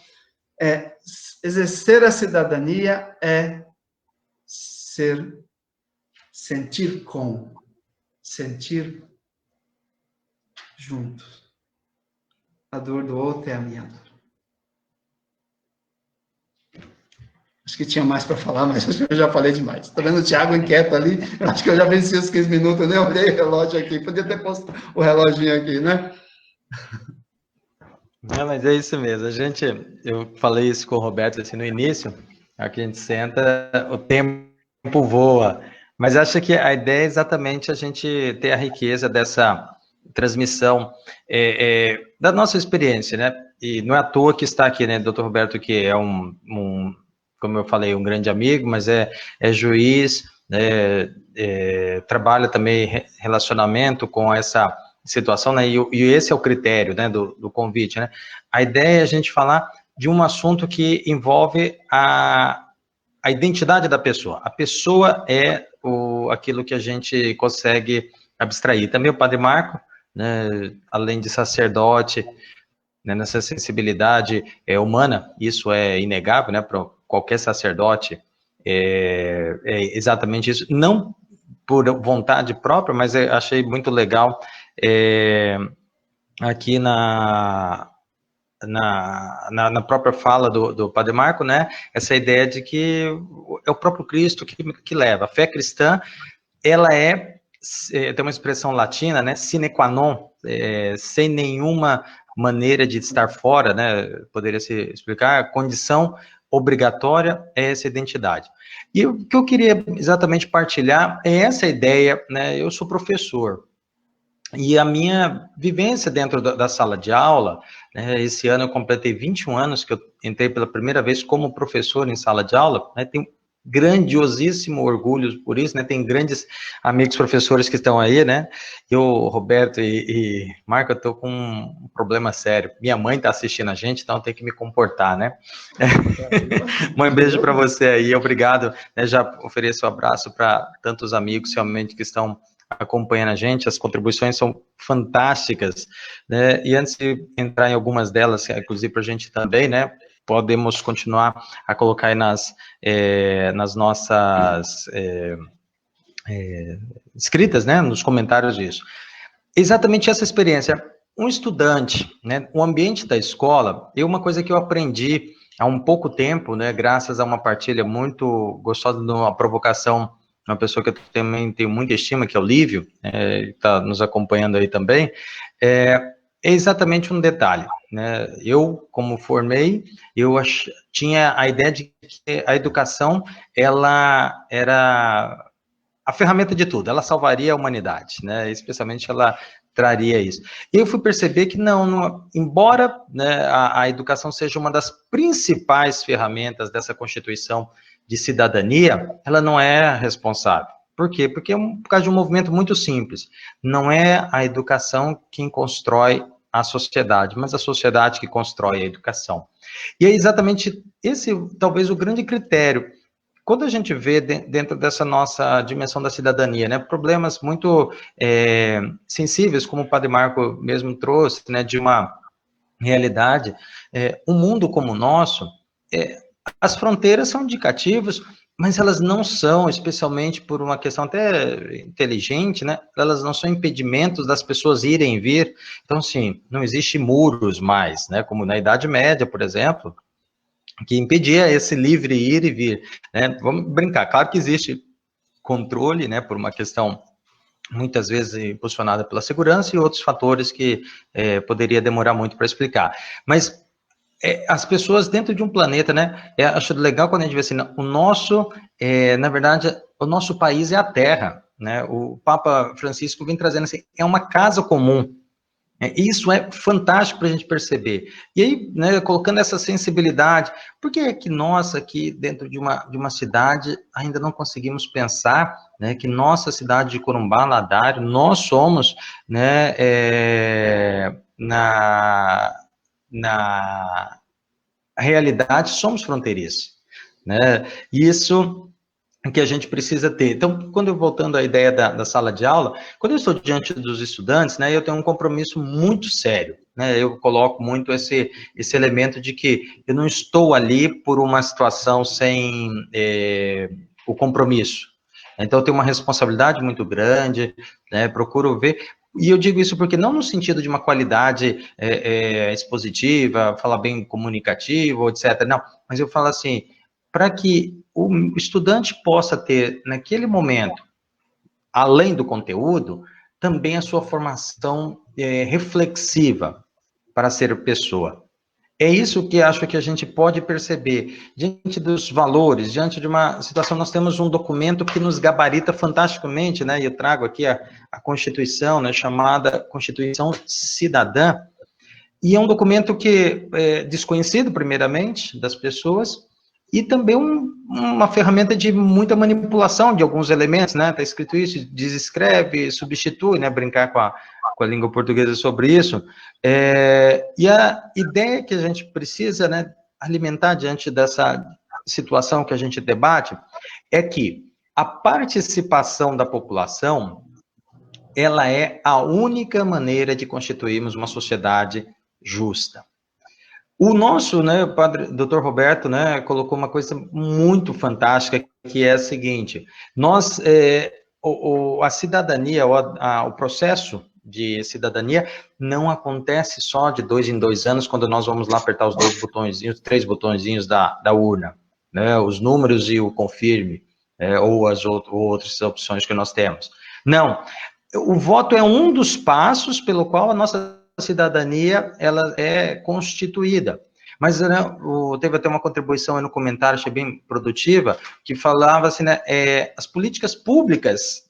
exercer a cidadania é sentir juntos. A dor do outro é a minha dor. Acho que tinha mais para falar, mas acho que eu já falei demais. Estou vendo o Thiago inquieto ali, eu acho que eu já venci os 15 minutos, eu nem olhei o relógio aqui, podia ter posto o reloginho aqui, né? Não, mas é isso mesmo. Eu falei isso com o Roberto assim, no início, aqui a gente senta, o tempo voa, mas acho que a ideia é exatamente a gente ter a riqueza dessa transmissão da nossa experiência, né? E não é à toa que está aqui, né, Dr. Roberto, que é como eu falei, um grande amigo, mas é juiz, trabalha também relacionamento com essa situação, né, e esse é o critério, né, do convite, né. A ideia é a gente falar de um assunto que envolve a identidade da pessoa. A pessoa é aquilo que a gente consegue abstrair. Também o Padre Marco, né, além de sacerdote, né, nessa sensibilidade humana, isso é inegável, né, para qualquer sacerdote, é exatamente isso, não por vontade própria, mas eu achei muito legal aqui na própria fala do Padre Marco, né, essa ideia de que é o próprio Cristo que leva. A fé cristã, ela tem uma expressão latina, né, sine qua non, sem nenhuma maneira de estar fora, né, poderia se explicar, a condição obrigatória é essa identidade. E o que eu queria exatamente partilhar é essa ideia, né, eu sou professor, e a minha vivência dentro da sala de aula, né, esse ano eu completei 21 anos que eu entrei pela primeira vez como professor em sala de aula, né, tenho grandiosíssimo orgulho por isso, né, tem grandes amigos professores que estão aí, né, eu, Roberto e Marco, eu tô com um problema sério, minha mãe tá assistindo a gente, então eu tenho que me comportar, né. Mãe, um beijo para você aí, obrigado, né, já ofereço um abraço para tantos amigos realmente que estão acompanhando a gente, as contribuições são fantásticas, né, e antes de entrar em algumas delas, inclusive para a gente também, né, podemos continuar a colocar aí nas nossas escritas, né, nos comentários disso. Exatamente essa experiência, um estudante, né, o ambiente da escola, uma coisa que eu aprendi há um pouco tempo, né, graças a uma partilha muito gostosa, de uma provocação, uma pessoa que eu também tenho muita estima, que é o Lívio, está nos acompanhando aí também, é exatamente um detalhe, né, eu, como formei, tinha a ideia de que a educação, ela era a ferramenta de tudo, ela salvaria a humanidade, né, especialmente ela traria isso. E eu fui perceber que não embora, né, a educação seja uma das principais ferramentas dessa Constituição de cidadania, ela não é responsável. Por quê? Porque é por causa de um movimento muito simples. Não é a educação quem constrói a sociedade, mas a sociedade que constrói a educação. E é exatamente esse, talvez, o grande critério. Quando a gente vê dentro dessa nossa dimensão da cidadania, né, problemas muito sensíveis, como o Padre Marco mesmo trouxe, né, de uma realidade, um mundo como o nosso, as fronteiras são indicativos, mas elas não são, especialmente por uma questão até inteligente, né, elas não são impedimentos das pessoas irem e vir. Então, assim, não existe muros mais, né, como na Idade Média, por exemplo, que impedia esse livre ir e vir, né? Vamos brincar, claro que existe controle, né, por uma questão muitas vezes impulsionada pela segurança e outros fatores que poderia demorar muito para explicar, mas as pessoas dentro de um planeta, né, acho legal quando a gente vê assim, o nosso, na verdade, o nosso país é a Terra, né, o Papa Francisco vem trazendo assim, é uma casa comum. Isso é fantástico para a gente perceber. E aí, né, colocando essa sensibilidade, por que é que nós aqui dentro de uma cidade ainda não conseguimos pensar, né, que nossa cidade de Corumbá, Ladário, nós somos, né, na realidade, somos fronteiriços, né? E isso que a gente precisa ter. Então, quando eu voltando à ideia da sala de aula, quando eu estou diante dos estudantes, né, eu tenho um compromisso muito sério, né, eu coloco muito esse elemento de que eu não estou ali por uma situação sem o compromisso. Então, eu tenho uma responsabilidade muito grande, né, procuro ver, e eu digo isso porque não no sentido de uma qualidade expositiva, falar bem comunicativo, etc., não, mas eu falo assim, para que o estudante possa ter, naquele momento, além do conteúdo, também a sua formação reflexiva para ser pessoa. É isso que acho que a gente pode perceber. Diante dos valores, diante de uma situação, nós temos um documento que nos gabarita fantasticamente, né? E eu trago aqui a Constituição, né, chamada Constituição Cidadã, e é um documento que é desconhecido, primeiramente, das pessoas, e também uma ferramenta de muita manipulação de alguns elementos, né? Está escrito isso, desescreve, substitui, né? Brincar com a língua portuguesa sobre isso. E a ideia que a gente precisa, né, alimentar diante dessa situação que a gente debate é que a participação da população, ela é a única maneira de constituirmos uma sociedade justa. O nosso, né, o padre Dr. Roberto, né, colocou uma coisa muito fantástica, que é a seguinte: nós, a cidadania, o processo de cidadania não acontece só de 2 em 2 anos, quando nós vamos lá apertar os 2 botõezinhos, 3 botõezinhos da urna, né, os números e o confirme, ou as outras opções que nós temos. Não, o voto é um dos passos pelo qual a nossa cidadania ela é constituída. Mas, né, teve até uma contribuição aí no comentário, achei bem produtiva, que falava assim, né, as políticas públicas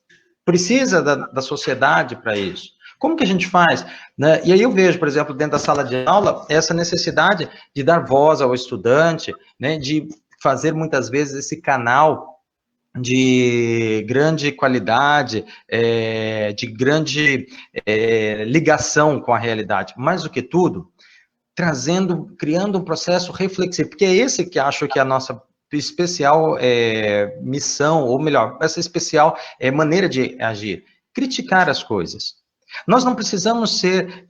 precisam da sociedade para isso. Como que a gente faz? Né? E aí eu vejo, por exemplo, dentro da sala de aula, essa necessidade de dar voz ao estudante, né, de fazer muitas vezes esse canal de grande qualidade, de grande ligação com a realidade. Mais do que tudo, criando um processo reflexivo, porque é esse que acho que é a nossa especial missão, ou melhor, essa especial maneira de agir, criticar as coisas. Nós não precisamos ser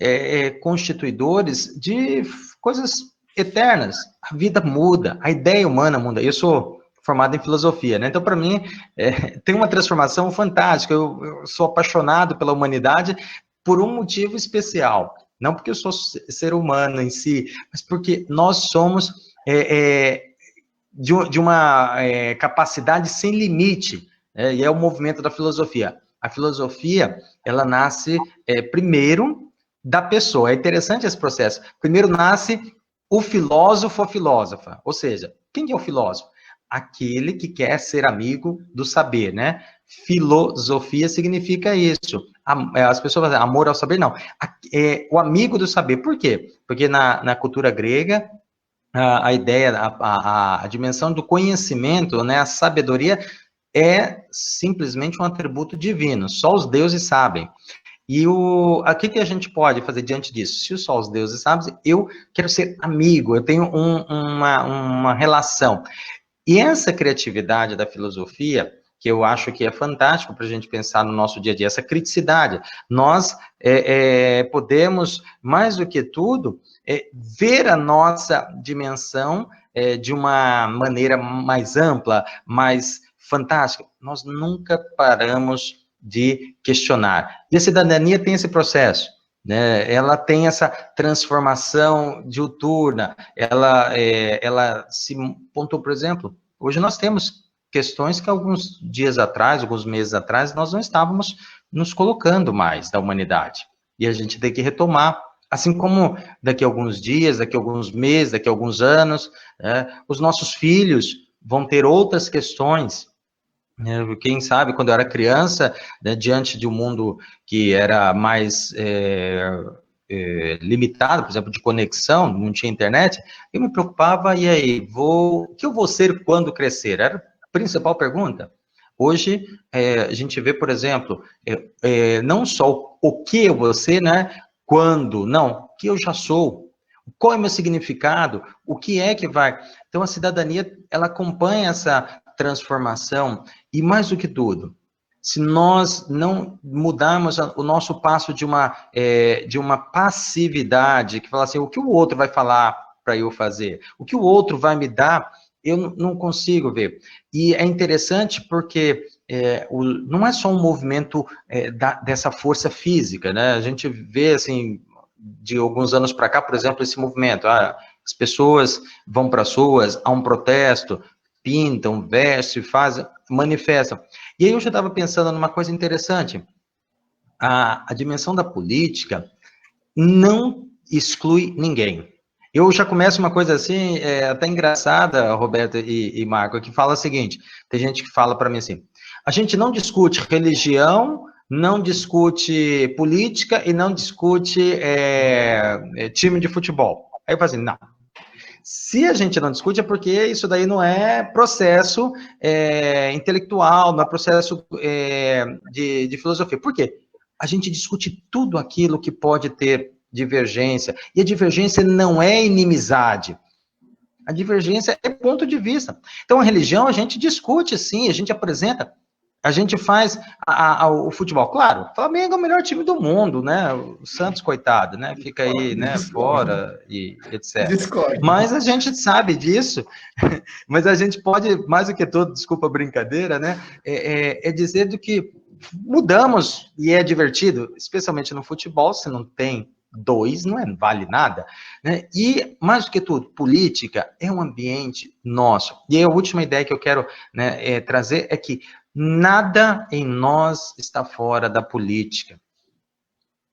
constituidores de coisas eternas. A vida muda, a ideia humana muda. Eu sou formado em filosofia, né? Então, para mim, tem uma transformação fantástica. Eu sou apaixonado pela humanidade por um motivo especial. Não porque eu sou ser humano em si, mas porque nós somos de uma capacidade sem limite, e é o movimento da filosofia. A filosofia, ela nasce primeiro da pessoa. É interessante esse processo. Primeiro nasce o filósofo ou filósofa, ou seja, quem é o filósofo? Aquele que quer ser amigo do saber, né? Filosofia significa isso. As pessoas falam, amor ao saber, não. O amigo do saber. Por quê? Porque na cultura grega, a ideia, a dimensão do conhecimento, né, a sabedoria, é simplesmente um atributo divino. Só os deuses sabem. E o que a gente pode fazer diante disso? Se só os deuses sabem, eu quero ser amigo, eu tenho uma relação. E essa criatividade da filosofia, que eu acho que é fantástico para a gente pensar no nosso dia a dia, essa criticidade, nós podemos, mais do que tudo, ver a nossa dimensão de uma maneira mais ampla, mais fantástica. Nós nunca paramos de questionar. E a cidadania tem esse processo, né? Ela tem essa transformação diuturna, ela se pontuou, por exemplo, hoje nós temos questões que alguns dias atrás, alguns meses atrás, nós não estávamos nos colocando mais da humanidade, e a gente tem que retomar, assim como daqui a alguns dias, daqui a alguns meses, daqui a alguns anos, os nossos filhos vão ter outras questões. Quem sabe, quando eu era criança, né, diante de um mundo que era mais limitado, por exemplo, de conexão, não tinha internet, eu me preocupava, e aí, o que eu vou ser quando crescer? Era a principal pergunta. Hoje, a gente vê, por exemplo, não só o que eu vou ser, né, quando, não, o que eu já sou, qual é o meu significado, o que é que vai... Então, a cidadania, ela acompanha essa transformação, e mais do que tudo, se nós não mudarmos o nosso passo de uma passividade, que fala assim, o que o outro vai falar para eu fazer? O que o outro vai me dar, eu não consigo ver. E é interessante porque não é só um movimento dessa força física, né? A gente vê, assim, de alguns anos para cá, por exemplo, esse movimento, as pessoas vão para as ruas, há um protesto, pintam, vestem, fazem, manifestam. E aí eu já estava pensando numa coisa interessante. A dimensão da política não exclui ninguém. Eu já começo uma coisa assim, até engraçada, Roberto e Marco, que fala o seguinte, tem gente que fala para mim assim, a gente não discute religião, não discute política e não discute time de futebol. Aí eu falo assim, não. Se a gente não discute é porque isso daí não é processo intelectual, não é processo de filosofia. Por quê? A gente discute tudo aquilo que pode ter divergência, e a divergência não é inimizade. A divergência é ponto de vista. Então, a religião a gente discute, sim, a gente apresenta, a gente faz o futebol. Claro, o Flamengo é o melhor time do mundo, né? O Santos, coitado, né? Fica aí, né, fora e etc. Discordo. Mas a gente sabe disso, mas a gente pode, mais do que tudo, desculpa a brincadeira, né? É dizer do que mudamos e é divertido, especialmente no futebol, se não tem dois, não vale nada, né? E, mais do que tudo, política é um ambiente nosso. E a última ideia que eu quero, né, trazer é que nada em nós está fora da política.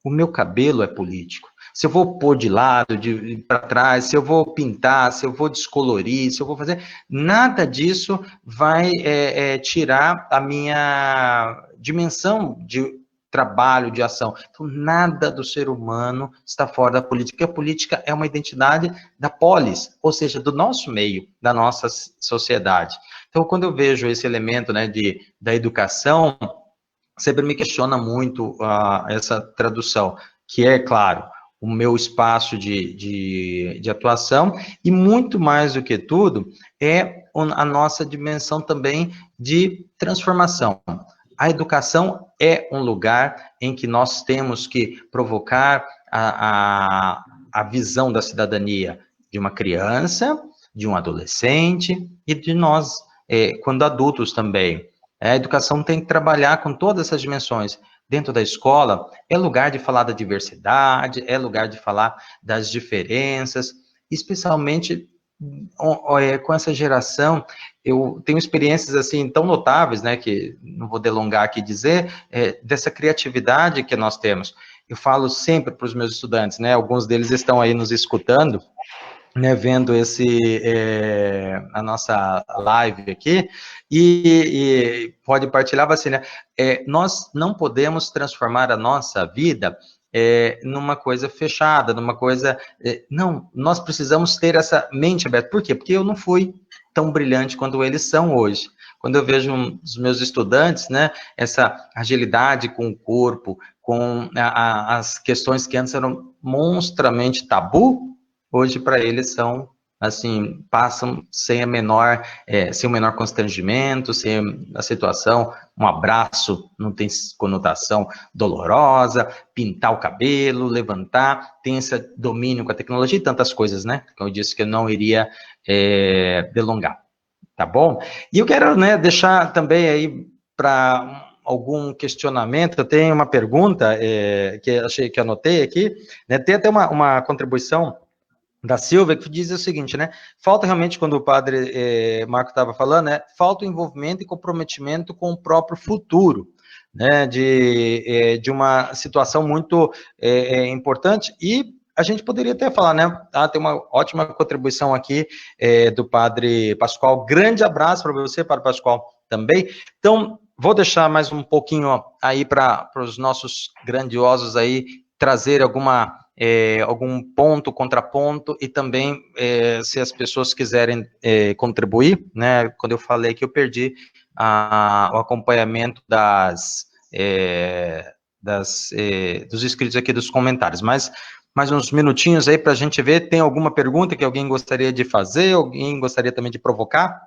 O meu cabelo é político. Se eu vou pôr de lado, para trás, se eu vou pintar, se eu vou descolorir, se eu vou fazer, nada disso vai tirar a minha dimensão de trabalho, de ação. Então, nada do ser humano está fora da política. A política é uma identidade da polis, ou seja, do nosso meio, da nossa sociedade. Então, quando eu vejo esse elemento, né, da educação, sempre me questiona muito essa tradução, que é, claro, o meu espaço de atuação, e muito mais do que tudo, é a nossa dimensão também de transformação. A educação é um lugar em que nós temos que provocar a visão da cidadania de uma criança, de um adolescente e de nós, quando adultos também. A educação tem que trabalhar com todas essas dimensões. Dentro da escola, é lugar de falar da diversidade, é lugar de falar das diferenças, especialmente com essa geração. Eu tenho experiências assim tão notáveis, né, que não vou delongar aqui dizer, dessa criatividade que nós temos. Eu falo sempre para os meus estudantes, né, alguns deles estão aí nos escutando, né, vendo a nossa live aqui, e pode partilhar assim, né, nós não podemos transformar a nossa vida numa coisa fechada, numa coisa, não, nós precisamos ter essa mente aberta. Por quê? Porque eu não fui tão brilhante quanto eles são hoje. Quando eu vejo os meus estudantes, né, essa agilidade com o corpo, com as questões que antes eram monstramente tabu, hoje para eles são, assim, passam sem o menor constrangimento, sem a situação, um abraço não tem conotação dolorosa, pintar o cabelo, levantar, tem esse domínio com a tecnologia e tantas coisas, né? Como eu disse que eu não iria delongar, tá bom? E eu quero, né, deixar também aí para algum questionamento. Eu tenho uma pergunta que achei que anotei aqui, né? Tem até uma contribuição da Silvia, que diz o seguinte, né, falta realmente, quando o padre Marco estava falando, né, falta o envolvimento e comprometimento com o próprio futuro, né, de uma situação muito importante, e a gente poderia até falar, né, tem uma ótima contribuição aqui do padre Pascoal, grande abraço para você, padre Pascoal, também. Então, vou deixar mais um pouquinho aí para os nossos grandiosos aí, trazer algum ponto, contraponto, e também, se as pessoas quiserem contribuir, né, quando eu falei que eu perdi o acompanhamento dos inscritos aqui dos comentários, mas mais uns minutinhos aí para a gente ver, tem alguma pergunta que alguém gostaria de fazer, alguém gostaria também de provocar,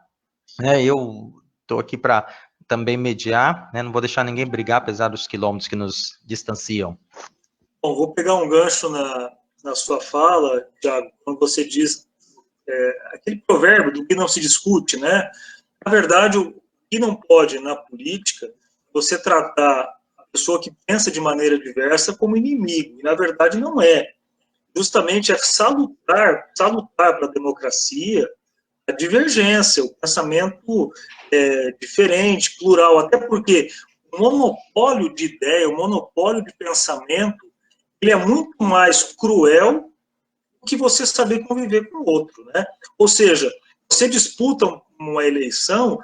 né, eu estou aqui para também mediar, né, não vou deixar ninguém brigar, apesar dos quilômetros que nos distanciam. Bom, vou pegar um gancho na sua fala, Thiago, quando você diz aquele provérbio do que não se discute, né? Na verdade, o que não pode na política, você tratar a pessoa que pensa de maneira diversa como inimigo, e na verdade não é. Justamente é salutar para a democracia a divergência, o pensamento diferente, plural, até porque o monopólio de ideia, o monopólio de pensamento, ele é muito mais cruel do que você saber conviver com o outro, né? Ou seja, você disputa uma eleição,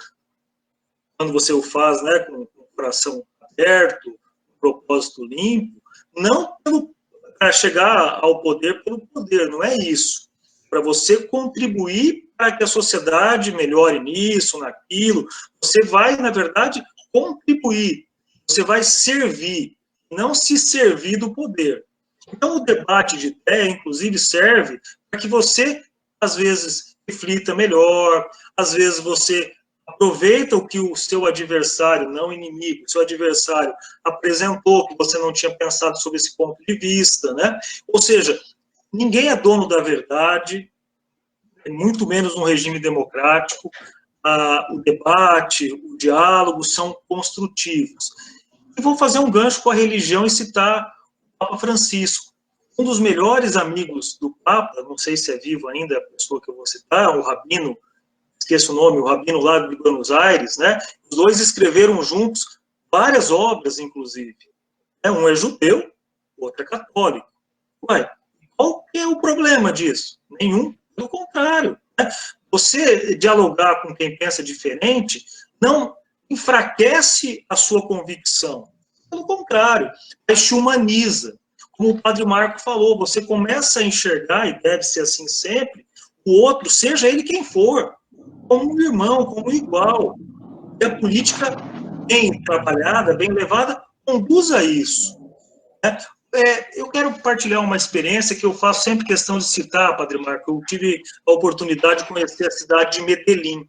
quando você o faz, né, com o coração aberto, com propósito limpo, não para chegar ao poder pelo poder, não é isso. Para você contribuir para que a sociedade melhore nisso, naquilo, você vai, na verdade, contribuir, você vai servir, não se servir do poder. Então, o debate de ideia, inclusive, serve para que você, às vezes, reflita melhor, às vezes você aproveita o que o seu adversário, não inimigo, o seu adversário apresentou, que você não tinha pensado sobre esse ponto de vista, né? Ou seja, ninguém é dono da verdade, muito menos num regime democrático. O debate, o diálogo são construtivos. E vou fazer um gancho com a religião e citar o Papa Francisco. Um dos melhores amigos do Papa, não sei se é vivo ainda a pessoa que eu vou citar, o Rabino, esqueço o nome, o Rabino lá de Buenos Aires, né? Os dois escreveram juntos várias obras, inclusive. Um é judeu, o outro é católico. Ué, qual que é o problema disso? Nenhum, pelo contrário. Né? Você dialogar com quem pensa diferente não enfraquece a sua convicção. Pelo contrário, te humaniza. Como o Padre Marco falou, você começa a enxergar, e deve ser assim sempre, o outro, seja ele quem for, como um irmão, como um igual. E a política bem trabalhada, bem levada, conduz a isso. Né? Eu quero compartilhar uma experiência que eu faço sempre questão de citar, Padre Marco. Eu tive a oportunidade de conhecer a cidade de Medellín.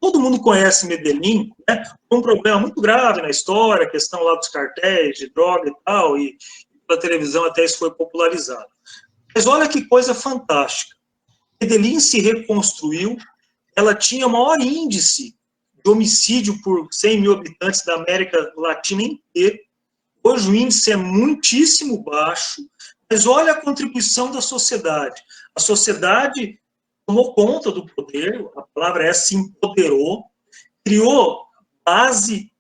Todo mundo conhece Medellín, né? Um problema muito grave na história, a questão lá dos cartéis de droga e tal, e pela televisão até isso foi popularizado. Mas olha que coisa fantástica. Medellín se reconstruiu, ela tinha o maior índice de homicídio por 100 mil habitantes da América Latina inteira. Hoje o índice é muitíssimo baixo, mas olha a contribuição da sociedade. A sociedade tomou conta do poder, a palavra é se empoderou, criou base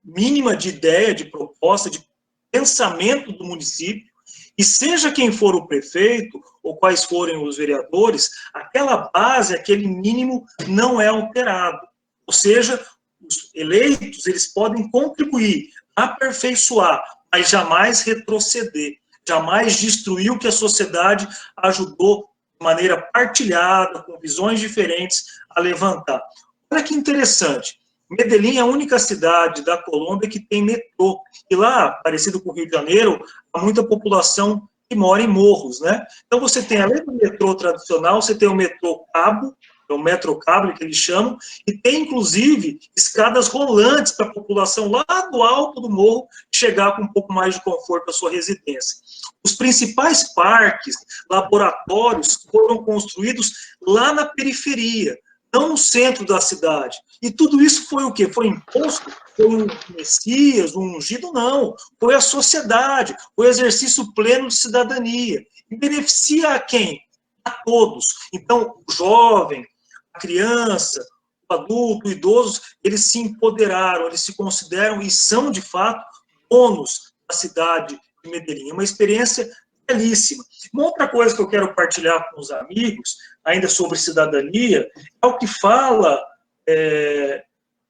mínima de ideia, de proposta, de pensamento do município, e seja quem for o prefeito, ou quais forem os vereadores, aquela base, aquele mínimo não é alterado. Ou seja, os eleitos, eles podem contribuir, aperfeiçoar, mas jamais retroceder, jamais destruir o que a sociedade ajudou de maneira partilhada, com visões diferentes, a levantar. Olha que interessante. Medellín é a única cidade da Colômbia que tem metrô. E lá, parecido com o Rio de Janeiro, há muita população que mora em morros, né? Então você tem, além do metrô tradicional, você tem o metrô cabo, é o metrocable que eles chamam, e tem, inclusive, escadas rolantes para a população lá do alto do morro chegar com um pouco mais de conforto à sua residência. Os principais parques, laboratórios, foram construídos lá na periferia, não no centro da cidade. E tudo isso foi o quê? Foi imposto? Foi um Messias, um ungido? Não. Foi a sociedade, foi o exercício pleno de cidadania. E beneficia a quem? A todos. Então, o jovem, a criança, o adulto, o idoso, eles se empoderaram, eles se consideram e são, de fato, donos da cidade de Medellín. É uma experiência belíssima. Uma outra coisa que eu quero partilhar com os amigos, ainda sobre cidadania, é o que fala,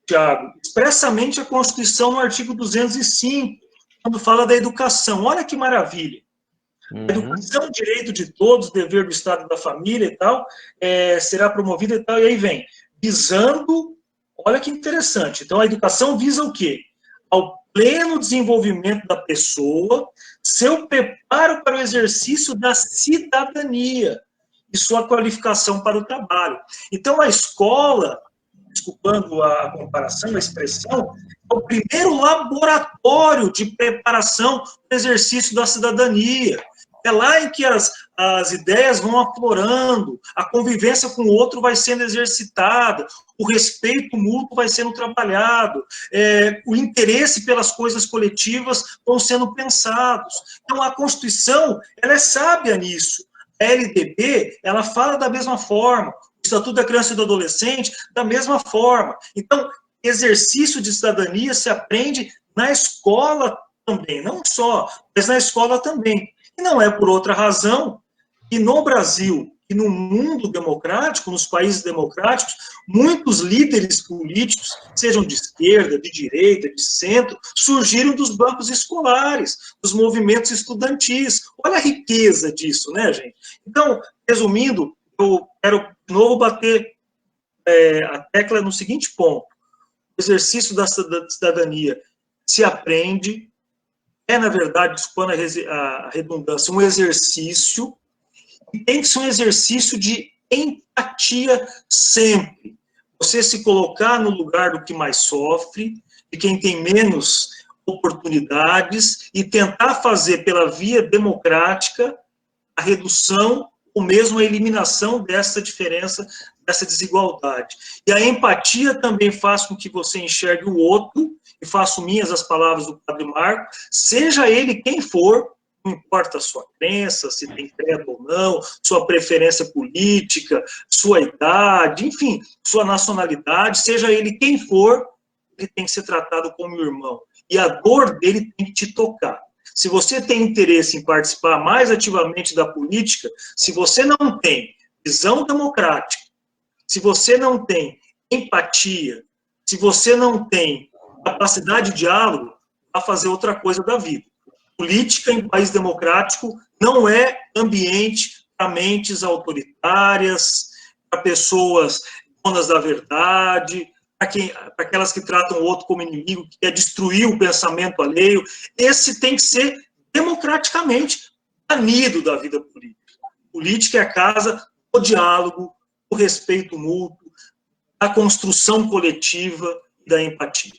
Tiago, expressamente a Constituição no artigo 205, quando fala da educação. Olha que maravilha. A educação é um direito de todos, dever do Estado e da família e tal, será promovida e tal, e aí vem, visando, olha que interessante, então a educação visa o quê? Ao pleno desenvolvimento da pessoa, seu preparo para o exercício da cidadania e sua qualificação para o trabalho. Então a escola, desculpando a comparação, a expressão, é o primeiro laboratório de preparação para o exercício da cidadania. É lá em que as ideias vão aflorando, a convivência com o outro vai sendo exercitada, o respeito mútuo vai sendo trabalhado, o interesse pelas coisas coletivas vão sendo pensados. Então, a Constituição, ela é sábia nisso. A LDB, ela fala da mesma forma. O Estatuto da Criança e do Adolescente, da mesma forma. Então, exercício de cidadania se aprende na escola também, não só, mas na escola também. E não é por outra razão que no Brasil e no mundo democrático, nos países democráticos, muitos líderes políticos, sejam de esquerda, de direita, de centro, surgiram dos bancos escolares, dos movimentos estudantis. Olha a riqueza disso, né, gente? Então, resumindo, eu quero de novo bater a tecla no seguinte ponto. O exercício da cidadania se aprende, na verdade, desculpando a redundância, um exercício, e tem que ser um exercício de empatia sempre. Você se colocar no lugar do que mais sofre, de quem tem menos oportunidades, e tentar fazer pela via democrática a redução ou mesmo a eliminação dessa diferença, dessa desigualdade. E a empatia também faz com que você enxergue o outro, e faço minhas as palavras do Padre Marco, seja ele quem for, não importa a sua crença, se tem credo ou não, sua preferência política, sua idade, enfim, sua nacionalidade, seja ele quem for, ele tem que ser tratado como irmão. E a dor dele tem que te tocar. Se você tem interesse em participar mais ativamente da política, se você não tem visão democrática, se você não tem empatia, se você não tem capacidade de diálogo, vai fazer outra coisa da vida. Política em país democrático não é ambiente para mentes autoritárias, para pessoas donas da verdade, para aquelas que tratam o outro como inimigo, que quer destruir o pensamento alheio. Esse tem que ser democraticamente banido da vida política. Política é a casa do diálogo, do respeito mútuo, da construção coletiva e da empatia.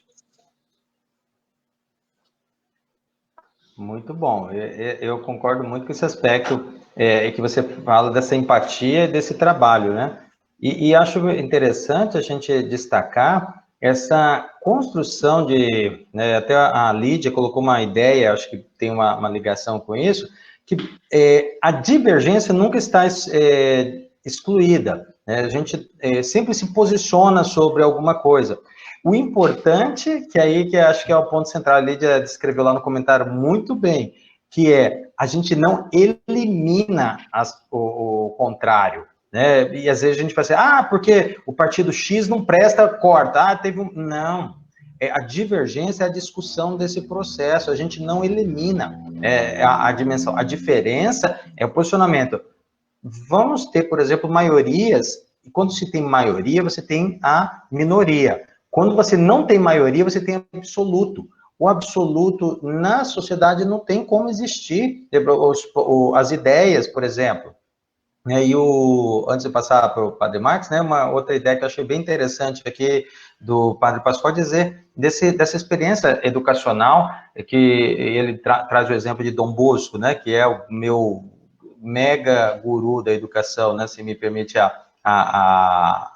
Muito bom. Eu concordo muito com esse aspecto que você fala dessa empatia e desse trabalho, né? E acho interessante a gente destacar essa construção de, né, até a Lídia colocou uma ideia, acho que tem uma ligação com isso, que a divergência nunca está excluída, né? A gente sempre se posiciona sobre alguma coisa. O importante, que acho que é o ponto central, a Lídia descreveu lá no comentário muito bem, que a gente não elimina o contrário, né? E às vezes a gente fala assim, porque o partido X não presta, corta. Não. A divergência é a discussão desse processo, a gente não elimina a dimensão. A diferença é o posicionamento. Vamos ter, por exemplo, maiorias, e quando se tem maioria, você tem a minoria. Quando você não tem maioria, você tem absoluto. O absoluto na sociedade não tem como existir. As ideias, por exemplo. E antes de passar para o Padre Marcos, né, uma outra ideia que eu achei bem interessante aqui do Padre Pascoal dizer dessa experiência educacional, que ele traz o exemplo de Dom Bosco, né, que é o meu mega guru da educação, né, se me permite a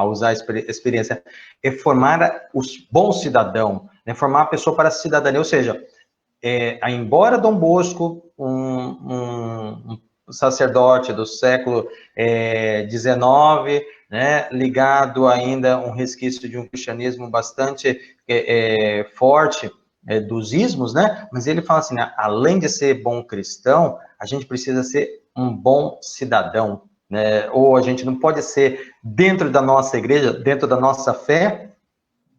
usar a experiência, é formar os bons cidadãos, né, formar a pessoa para a cidadania, ou seja, embora Dom Bosco, um sacerdote do século XIX, né, ligado ainda a um resquício de um cristianismo bastante forte, dos ismos, né, mas ele fala assim, né, além de ser bom cristão, a gente precisa ser um bom cidadão, né, ou a gente não pode ser, dentro da nossa igreja, dentro da nossa fé,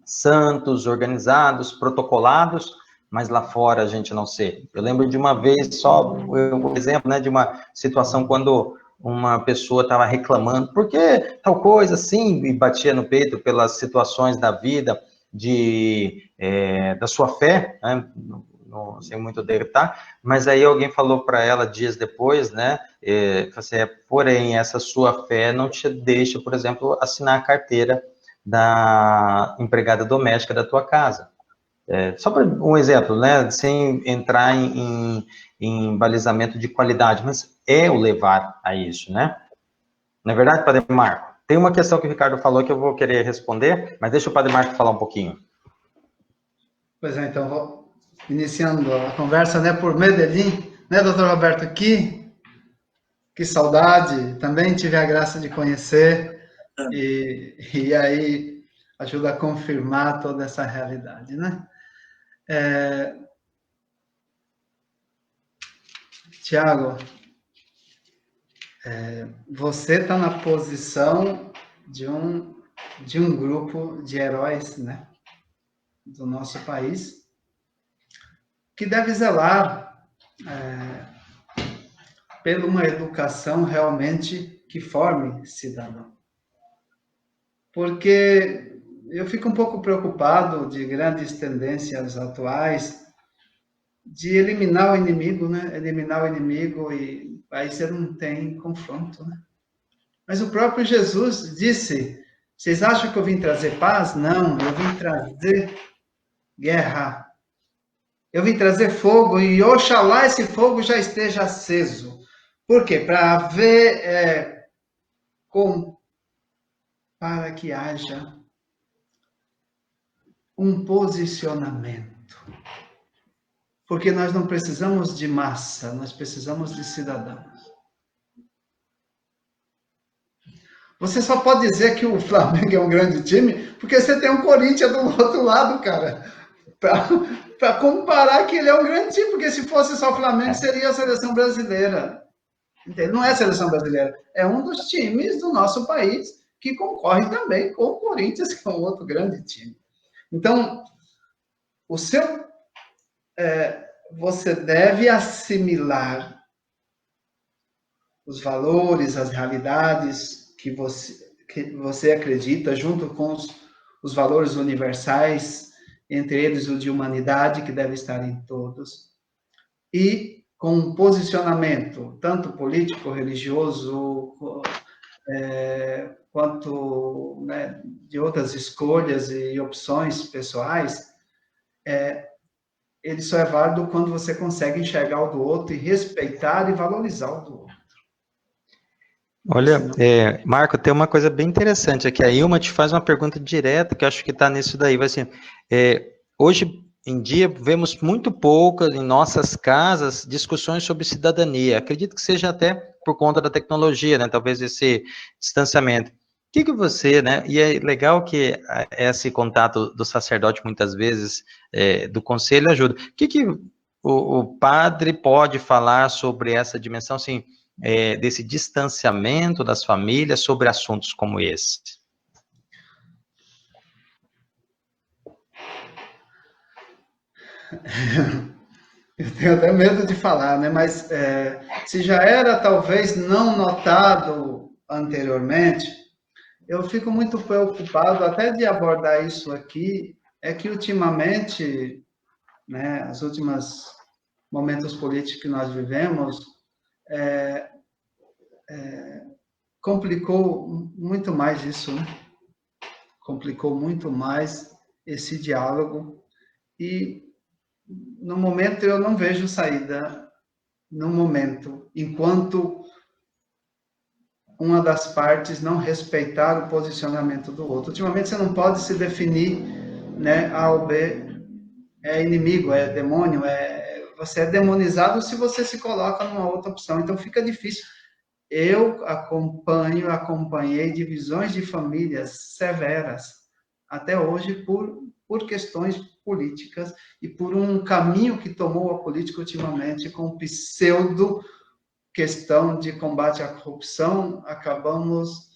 santos, organizados, protocolados, mas lá fora a gente não ser. Eu lembro de uma vez, só um exemplo, né, de uma situação quando uma pessoa estava reclamando, por que tal coisa assim, e batia no peito pelas situações da vida, da sua fé, né, não sei muito detalhe, mas aí alguém falou para ela dias depois, né, assim, porém, essa sua fé não te deixa, por exemplo, assinar a carteira da empregada doméstica da tua casa. Só para um exemplo, né, sem entrar em balizamento de qualidade, mas o levar a isso, né? Não é verdade, Padre Marco? Tem uma questão que o Ricardo falou que eu vou querer responder, mas deixa o Padre Marco falar um pouquinho. Pois é, então, vou iniciando a conversa, né, por Medellín, né, doutor Roberto, que saudade, também tive a graça de conhecer, e aí ajuda a confirmar toda essa realidade, né? Tiago, você está na posição de um grupo de heróis, né, do nosso país, que deve zelar por uma educação realmente que forme cidadão. Porque eu fico um pouco preocupado de grandes tendências atuais de eliminar o inimigo, né? Eliminar o inimigo, e aí você não tem confronto, né? Mas o próprio Jesus disse, vocês acham que eu vim trazer paz? Não, eu vim trazer guerra. Eu vim trazer fogo e oxalá esse fogo já esteja aceso. Por quê? Para haver, para que haja um posicionamento. Porque nós não precisamos de massa, nós precisamos de cidadãos. Você só pode dizer que o Flamengo é um grande time porque você tem um Corinthians do outro lado, cara. Para comparar que ele é um grande time, porque se fosse só o Flamengo, seria a seleção brasileira. Entende? Não é a seleção brasileira, é um dos times do nosso país que concorre também com o Corinthians, que é um outro grande time. Então, você deve assimilar os valores, as realidades que você acredita, junto com os valores universais, entre eles o de humanidade, que deve estar em todos, e com um posicionamento, tanto político, religioso, quanto, né, de outras escolhas e opções pessoais, ele só é válido quando você consegue enxergar o do outro e respeitar e valorizar o do outro. Olha, Marco, tem uma coisa bem interessante aqui. A Ilma te faz uma pergunta direta, que eu acho que está nisso daí. Vai assim, hoje em dia, vemos muito poucas em nossas casas discussões sobre cidadania. Acredito que seja até por conta da tecnologia, né? Talvez esse distanciamento. O que você, né? E é legal que esse contato do sacerdote, muitas vezes, do conselho, ajuda. O que o padre pode falar sobre essa dimensão, assim, desse distanciamento das famílias sobre assuntos como esse? Eu tenho até medo de falar, né? Mas se já era talvez não notado anteriormente, eu fico muito preocupado até de abordar isso aqui, é que ultimamente, né, os últimos momentos políticos que nós vivemos, complicou muito mais isso, né? Complicou muito mais esse diálogo e no momento eu não vejo saída, no momento, enquanto uma das partes não respeitar o posicionamento do outro. Ultimamente você não pode se definir, né, A ou B é inimigo, é demônio, você é demonizado se você se coloca numa outra opção. Então fica difícil. Eu acompanhei divisões de famílias severas até hoje por questões políticas e por um caminho que tomou a política ultimamente com pseudo questão de combate à corrupção, acabamos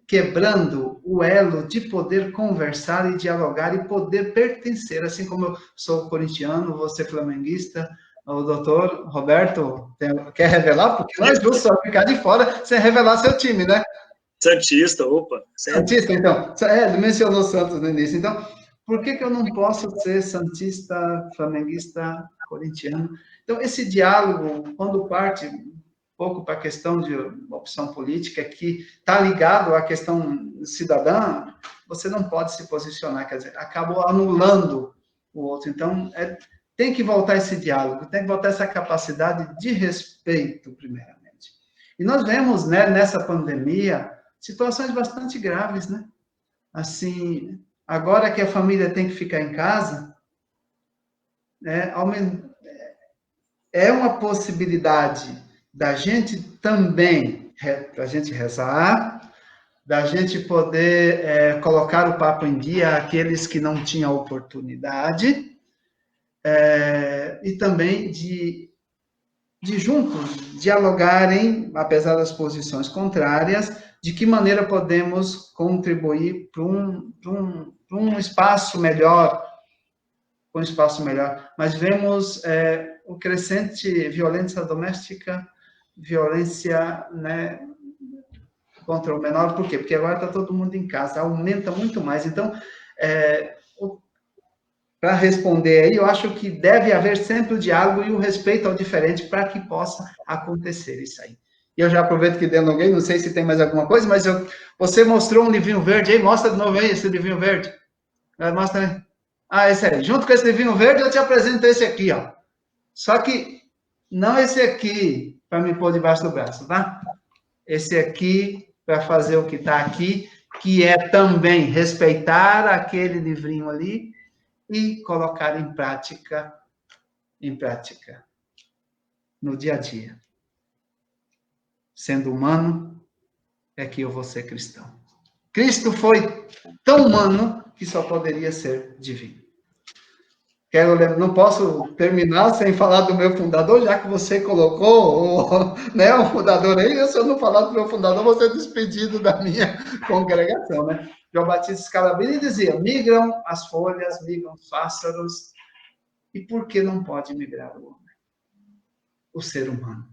quebrando o elo de poder conversar e dialogar e poder pertencer, assim como eu sou corintiano, você flamenguista, o doutor Roberto quer revelar? Porque nós dois só ficar de fora sem revelar seu time, né? Santista, opa. Santista, então. Ele mencionou o Santos no início. Então, por que eu não posso ser santista, flamenguista, corintiano? Então, esse diálogo, quando parte um pouco para a questão de opção política, que está ligado à questão cidadã, você não pode se posicionar, quer dizer, acabou anulando o outro. Então, tem que voltar esse diálogo, tem que voltar essa capacidade de respeito, primeiramente. E nós vemos, né, nessa pandemia, situações bastante graves, né? Assim, agora que a família tem que ficar em casa, é uma possibilidade da gente também, da gente rezar, da gente poder colocar o papo em dia aqueles que não tinham oportunidade, e também de juntos dialogarem, apesar das posições contrárias, de que maneira podemos contribuir para um espaço melhor, Mas vemos o crescente violência doméstica, violência, né, contra o menor, por quê? Porque agora está todo mundo em casa, aumenta muito mais. Então, para responder aí, eu acho que deve haver sempre o diálogo e o respeito ao diferente para que possa acontecer isso aí. E eu já aproveito que delonguei, não sei se tem mais alguma coisa, mas você mostrou um livrinho verde aí, mostra de novo aí esse livrinho verde. Mostra aí. Ah, esse aí. Junto com esse livrinho verde, eu te apresento esse aqui, ó. Só que não esse aqui para me pôr debaixo do braço, tá? Esse aqui para fazer o que está aqui, que é também respeitar aquele livrinho ali e colocar em prática, no dia a dia. Sendo humano, é que eu vou ser cristão. Cristo foi tão humano que só poderia ser divino. Não posso terminar sem falar do meu fundador, já que você colocou o fundador aí. Se eu não falar do meu fundador, vou ser despedido da minha congregação, né? João Batista Scalabrini dizia: migram as folhas, migram os pássaros. E por que não pode migrar o homem? O ser humano.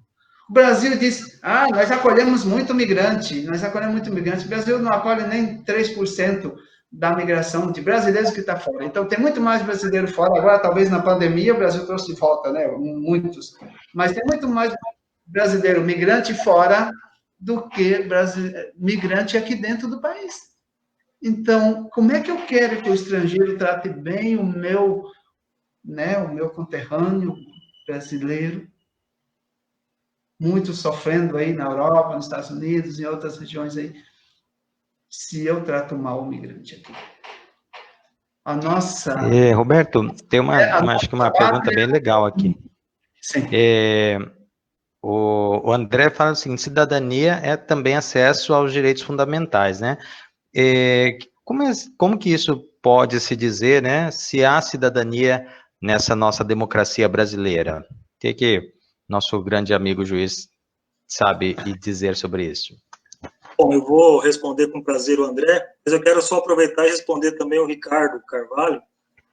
O Brasil diz: nós acolhemos muito migrante. O Brasil não acolhe nem 3% da migração de brasileiros que está fora. Então, tem muito mais brasileiro fora. Agora, talvez na pandemia, o Brasil trouxe de volta, né? Muitos. Mas tem muito mais brasileiro migrante fora do que migrante aqui dentro do país. Então, como é que eu quero que o estrangeiro trate bem o meu conterrâneo brasileiro? Muitos sofrendo aí na Europa, nos Estados Unidos, em outras regiões aí, se eu trato mal o migrante aqui. A nossa... Roberto, tem acho que uma pergunta bem legal aqui. Sim. O André fala assim, cidadania é também acesso aos direitos fundamentais, né? Como que isso pode se dizer, né? Se há cidadania nessa nossa democracia brasileira? O que nosso grande amigo juiz sabe e dizer sobre isso? Bom, eu vou responder com prazer o André, mas eu quero só aproveitar e responder também o Ricardo Carvalho.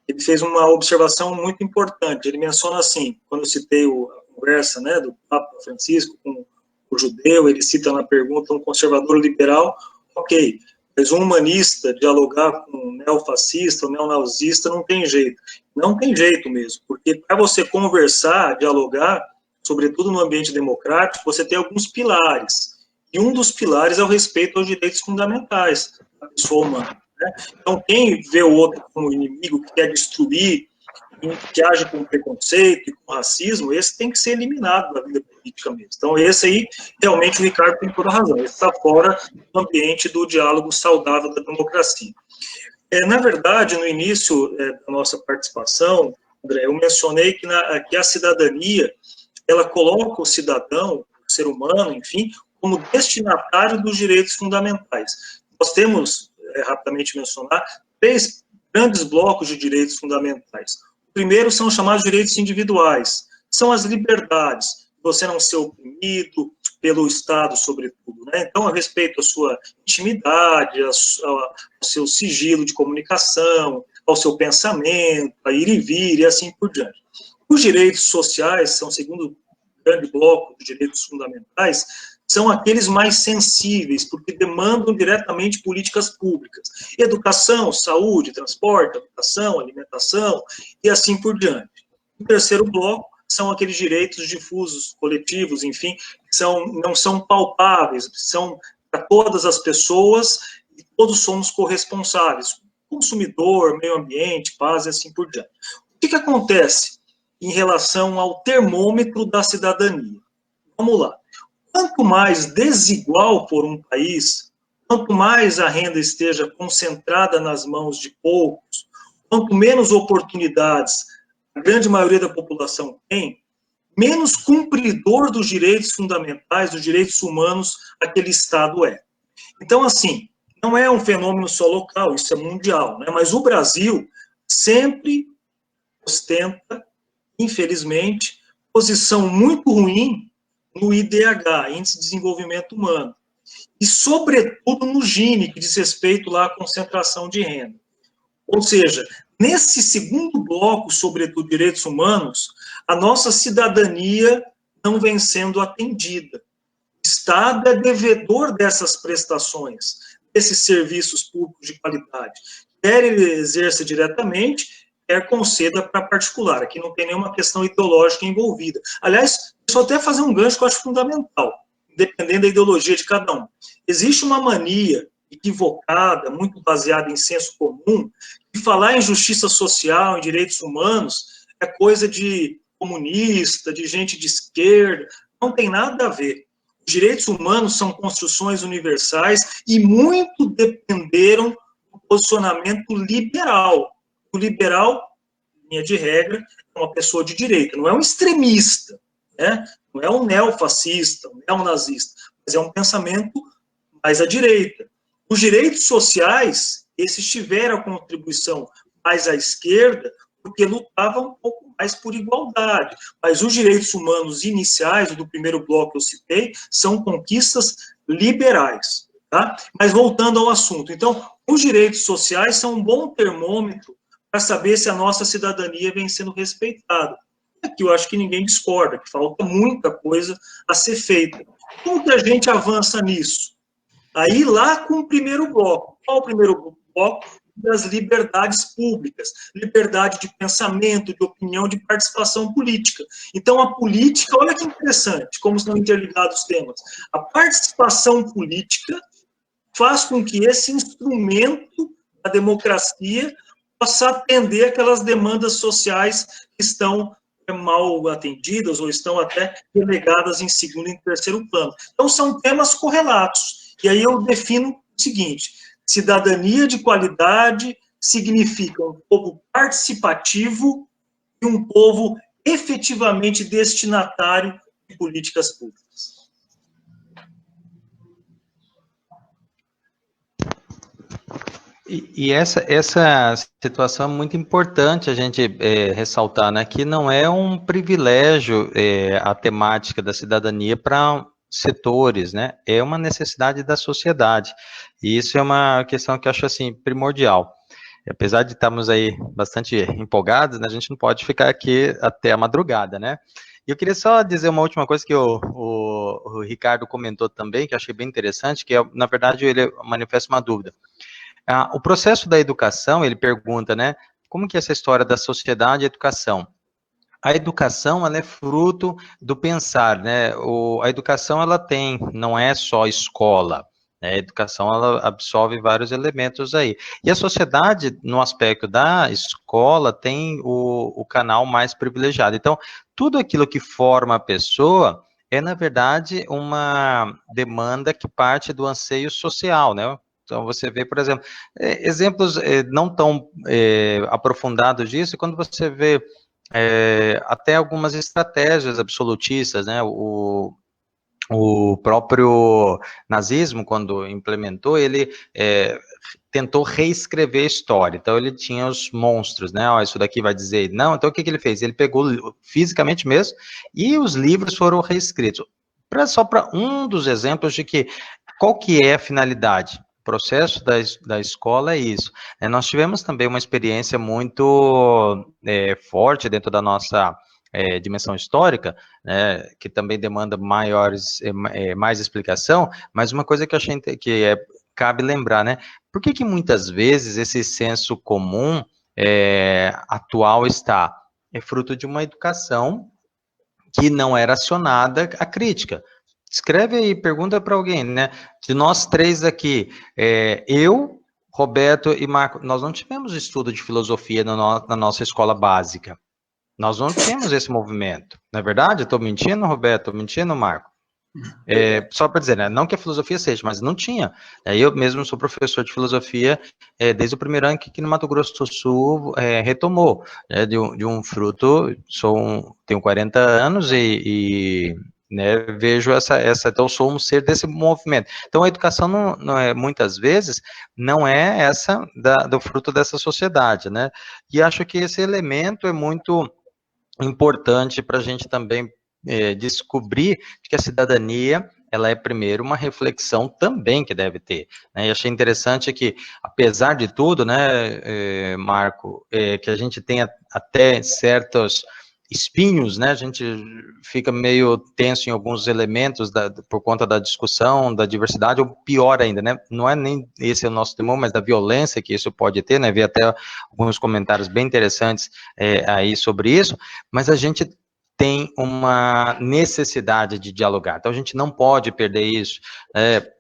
Ele fez uma observação muito importante. Ele menciona assim, quando eu citei a conversa, né, do Papa Francisco com o judeu, ele cita na pergunta um conservador liberal, ok, mas um humanista dialogar com um neofascista, um neonazista, não tem jeito. Não tem jeito mesmo, porque para você conversar, dialogar, sobretudo no ambiente democrático, você tem alguns pilares. E um dos pilares é o respeito aos direitos fundamentais da pessoa humana. Né? Então, quem vê o outro como inimigo, que quer destruir, que age com preconceito e com racismo, esse tem que ser eliminado da vida política mesmo. Então, esse aí, realmente, o Ricardo tem toda a razão. Esse está fora do ambiente do diálogo saudável da democracia. Na verdade, no início da nossa participação, André, eu mencionei que a cidadania, ela coloca o cidadão, o ser humano, enfim, como destinatário dos direitos fundamentais. Nós temos, rapidamente mencionar, 3 grandes blocos de direitos fundamentais. O primeiro são os chamados direitos individuais, são as liberdades, você não ser oprimido pelo Estado, sobretudo, né? Então, a respeito à sua intimidade, ao seu sigilo de comunicação, ao seu pensamento, a ir e vir, e assim por diante. Os direitos sociais são o segundo grande bloco de direitos fundamentais, são aqueles mais sensíveis, porque demandam diretamente políticas públicas. Educação, saúde, transporte, habitação, alimentação, e assim por diante. O terceiro bloco são aqueles direitos difusos, coletivos, enfim, que não são palpáveis, são para todas as pessoas, e todos somos corresponsáveis. Consumidor, meio ambiente, paz, e assim por diante. O que acontece em relação ao termômetro da cidadania? Vamos lá. Quanto mais desigual for um país, quanto mais a renda esteja concentrada nas mãos de poucos, quanto menos oportunidades a grande maioria da população tem, menos cumpridor dos direitos fundamentais, dos direitos humanos, aquele Estado é. Então, assim, não é um fenômeno só local, isso é mundial, né? Mas o Brasil sempre ostenta, infelizmente, posição muito ruim no IDH, Índice de Desenvolvimento Humano, e, sobretudo, no Gini, que diz respeito lá à concentração de renda. Ou seja, nesse segundo bloco, sobretudo direitos humanos, a nossa cidadania não vem sendo atendida. O Estado é devedor dessas prestações, desses serviços públicos de qualidade. Quer ele exerça diretamente, quer conceda para particular. Aqui não tem nenhuma questão ideológica envolvida. Aliás, só até fazer um gancho que eu acho fundamental. dependendo da ideologia de cada um. Existe uma mania equivocada, muito baseada em senso comum, de falar em justiça social, em direitos humanos, é coisa de comunista, de gente de esquerda, não tem nada a ver. Os direitos humanos são construções universais e muito dependeram do posicionamento liberal. O liberal, linha de regra, é uma pessoa de direita, não é um extremista, né? Não é um neofascista, um neonazista, mas é um pensamento mais à direita. Os direitos sociais, esses tiveram a contribuição mais à esquerda, porque lutavam um pouco mais por igualdade. Mas os direitos humanos iniciais, do primeiro bloco que eu citei, são conquistas liberais. Tá? Mas voltando ao assunto, então, os direitos sociais são um bom termômetro para saber se a nossa cidadania vem sendo respeitada. Aqui eu acho que ninguém discorda, que falta muita coisa a ser feita. Como que a gente avança nisso? Aí lá com o primeiro bloco. Qual o primeiro bloco? Das liberdades públicas, liberdade de pensamento, de opinião, de participação política. Então, a política, olha que interessante, como estão interligados os temas. A participação política faz com que esse instrumento da democracia possa atender aquelas demandas sociais que estão mal atendidas ou estão até relegadas em segundo e terceiro plano. Então, são temas correlatos. E aí eu defino o seguinte: cidadania de qualidade significa um povo participativo e um povo efetivamente destinatário de políticas públicas. E essa situação é muito importante a gente ressaltar, né, que não é um privilégio a temática da cidadania para setores, né, é uma necessidade da sociedade, e isso é uma questão que eu acho, assim, primordial. Apesar de estarmos aí bastante empolgados, né, a gente não pode ficar aqui até a madrugada, né. E eu queria só dizer uma última coisa que o Ricardo comentou também, que eu achei bem interessante, que na verdade ele manifesta uma dúvida. O processo da educação, ele pergunta, né, como que é essa história da sociedade e educação? A educação, ela é fruto do pensar, né, a educação, ela não é só escola, né, a educação, ela absorve vários elementos aí. E a sociedade, no aspecto da escola, tem o canal mais privilegiado. Então, tudo aquilo que forma a pessoa é, na verdade, uma demanda que parte do anseio social, né? Então, você vê, por exemplo, exemplos não tão aprofundados disso, quando você vê até algumas estratégias absolutistas, né? O próprio nazismo, quando implementou, ele tentou reescrever a história. Então, ele tinha os monstros, né? Ó, isso daqui vai dizer não. Então, o que ele fez? Ele pegou fisicamente mesmo e os livros foram reescritos. Só para um dos exemplos de que qual que é a finalidade? O processo da escola é isso. Nós tivemos também uma experiência muito forte dentro da nossa dimensão histórica, né, que também demanda mais explicação, mas uma coisa que eu achei que cabe lembrar, né, por que muitas vezes esse senso comum atual é fruto de uma educação que não era acionada à crítica. Escreve aí, pergunta para alguém, né? De nós três aqui, eu, Roberto e Marco, nós não tivemos estudo de filosofia na nossa escola básica. Nós não tínhamos esse movimento. Não é verdade? Estou mentindo, Roberto? Estou mentindo, Marco? Só para dizer, né? Não que a filosofia seja, mas não tinha. Eu mesmo sou professor de filosofia desde o primeiro ano que no Mato Grosso do Sul retomou, de um fruto, tenho 40 anos né, vejo então sou um ser desse movimento. Então a educação não é, muitas vezes, não é essa do fruto dessa sociedade, né? E acho que esse elemento é muito importante para a gente também descobrir que a cidadania, ela é primeiro uma reflexão também que deve ter, né? E achei interessante que, apesar de tudo, né, Marco, que a gente tenha até certos espinhos, né, a gente fica meio tenso em alguns elementos por conta da discussão, da diversidade, ou pior ainda, né, não é nem esse o nosso temor, mas da violência que isso pode ter, né, vi até alguns comentários bem interessantes aí sobre isso, mas a gente tem uma necessidade de dialogar. Então, a gente não pode perder isso.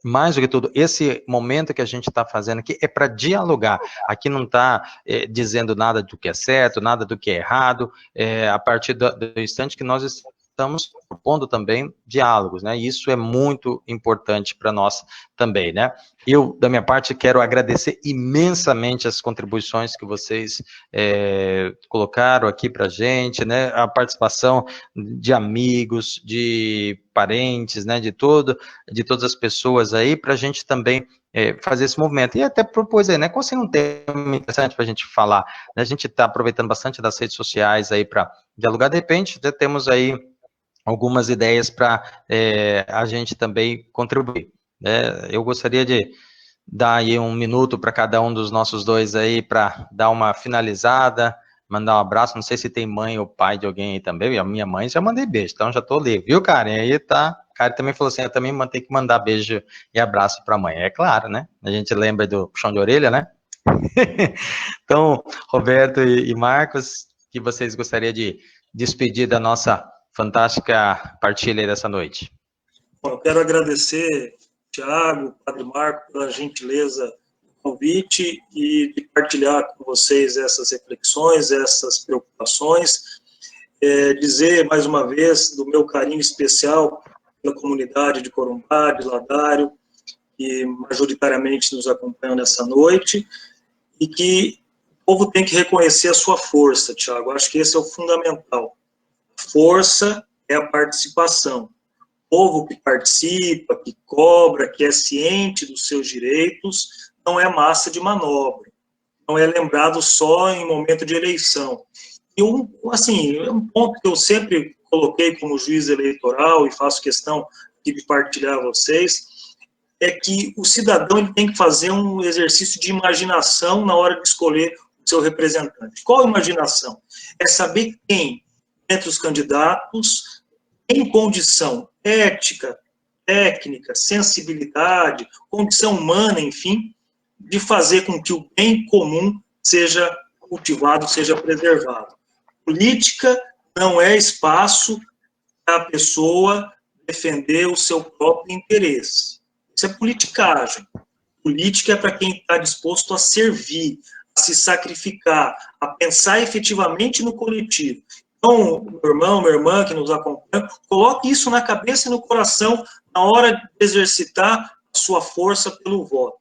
Mais do que tudo, esse momento que a gente está fazendo aqui é para dialogar. Aqui não está dizendo nada do que é certo, nada do que é errado, a partir do instante que nós estamos propondo também diálogos, né? E isso é muito importante para nós também, né? Eu, da minha parte, quero agradecer imensamente as contribuições que vocês colocaram aqui para a gente, né? A participação de amigos, de parentes, né? De todas as pessoas aí, para a gente também fazer esse movimento. E até propôs aí, né? Qual seria um tema interessante para a gente falar? Né? A gente está aproveitando bastante das redes sociais aí para dialogar. De repente, já temos aí algumas ideias para a gente também contribuir. Eu gostaria de dar aí 1 minuto para cada um dos nossos dois aí, para dar uma finalizada, mandar um abraço, não sei se tem mãe ou pai de alguém aí também, a minha mãe já mandei beijo, então já tô livre, viu, Karen? Aí tá, Karen também falou assim, eu também tenho que mandar beijo e abraço para a mãe, é claro, né? A gente lembra do puxão de orelha, né? Então, Roberto e Marcos, que vocês gostariam de despedir da nossa fantástica partilha aí dessa noite. Bom, eu quero agradecer, Tiago, Padre Marco, pela gentileza do convite e de partilhar com vocês essas reflexões, essas preocupações. Dizer, mais uma vez, do meu carinho especial pela comunidade de Corumbá, de Ladário, que majoritariamente nos acompanham nessa noite, e que o povo tem que reconhecer a sua força, Tiago. Acho que esse é o fundamental. Força é a participação. O povo que participa, que cobra, que é ciente dos seus direitos, não é massa de manobra, não é lembrado só em momento de eleição. E um ponto que eu sempre coloquei como juiz eleitoral e faço questão de partilhar a vocês, é que o cidadão ele tem que fazer um exercício de imaginação na hora de escolher o seu representante. Qual imaginação? É saber quem, entre os candidatos, tem condição ética, técnica, sensibilidade, condição humana, enfim, de fazer com que o bem comum seja cultivado, seja preservado. Política não é espaço para a pessoa defender o seu próprio interesse. Isso é politicagem. Política é para quem está disposto a servir, a se sacrificar, a pensar efetivamente no coletivo. Então, meu irmão, minha irmã que nos acompanha, coloque isso na cabeça e no coração na hora de exercitar a sua força pelo voto.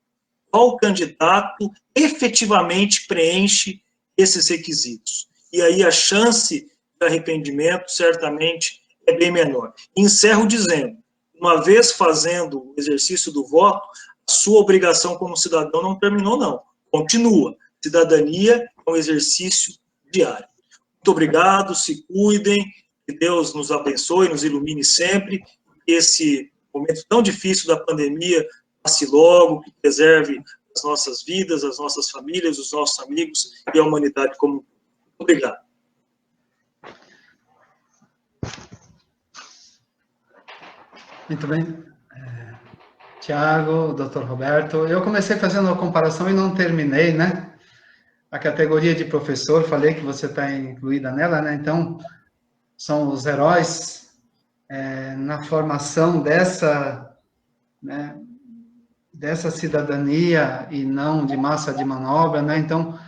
Qual candidato efetivamente preenche esses requisitos? E aí a chance de arrependimento certamente é bem menor. Encerro dizendo, uma vez fazendo o exercício do voto, a sua obrigação como cidadão não terminou, não. Continua. Cidadania é um exercício diário. Muito obrigado, se cuidem, que Deus nos abençoe, nos ilumine sempre, que esse momento tão difícil da pandemia passe logo, que preserve as nossas vidas, as nossas famílias, os nossos amigos e a humanidade como um todo. Obrigado. Muito bem. Tiago, Dr. Roberto, eu comecei fazendo uma comparação e não terminei, né? A categoria de professor, falei que você está incluída nela, né? Então, são os heróis na formação dessa, né, dessa cidadania e não de massa de manobra, né? Então,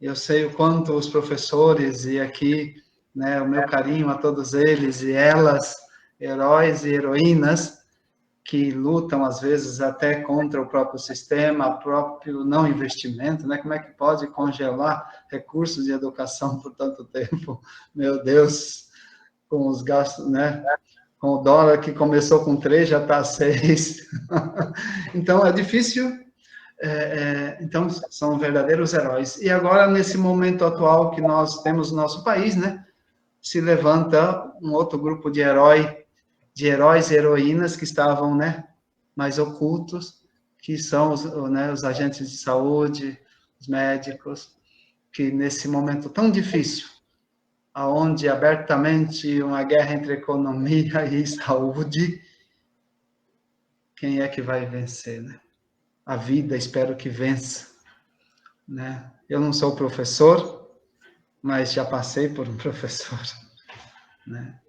eu sei o quanto os professores, e aqui, né, o meu carinho a todos eles e elas, heróis e heroínas, que lutam, às vezes, até contra o próprio sistema, próprio não investimento, né? Como é que pode congelar recursos de educação por tanto tempo? Meu Deus, com os gastos, né? Com o dólar que começou com 3, já está 6. Então, é difícil. Então, são verdadeiros heróis. E agora, nesse momento atual que nós temos no nosso país, né? Se levanta um outro grupo de heróis e heroínas que estavam, né, mais ocultos, que são os agentes de saúde, os médicos, que nesse momento tão difícil, onde abertamente uma guerra entre economia e saúde, quem é que vai vencer, né? A vida, espero que vença, né? Eu não sou professor, mas já passei por um professor, né?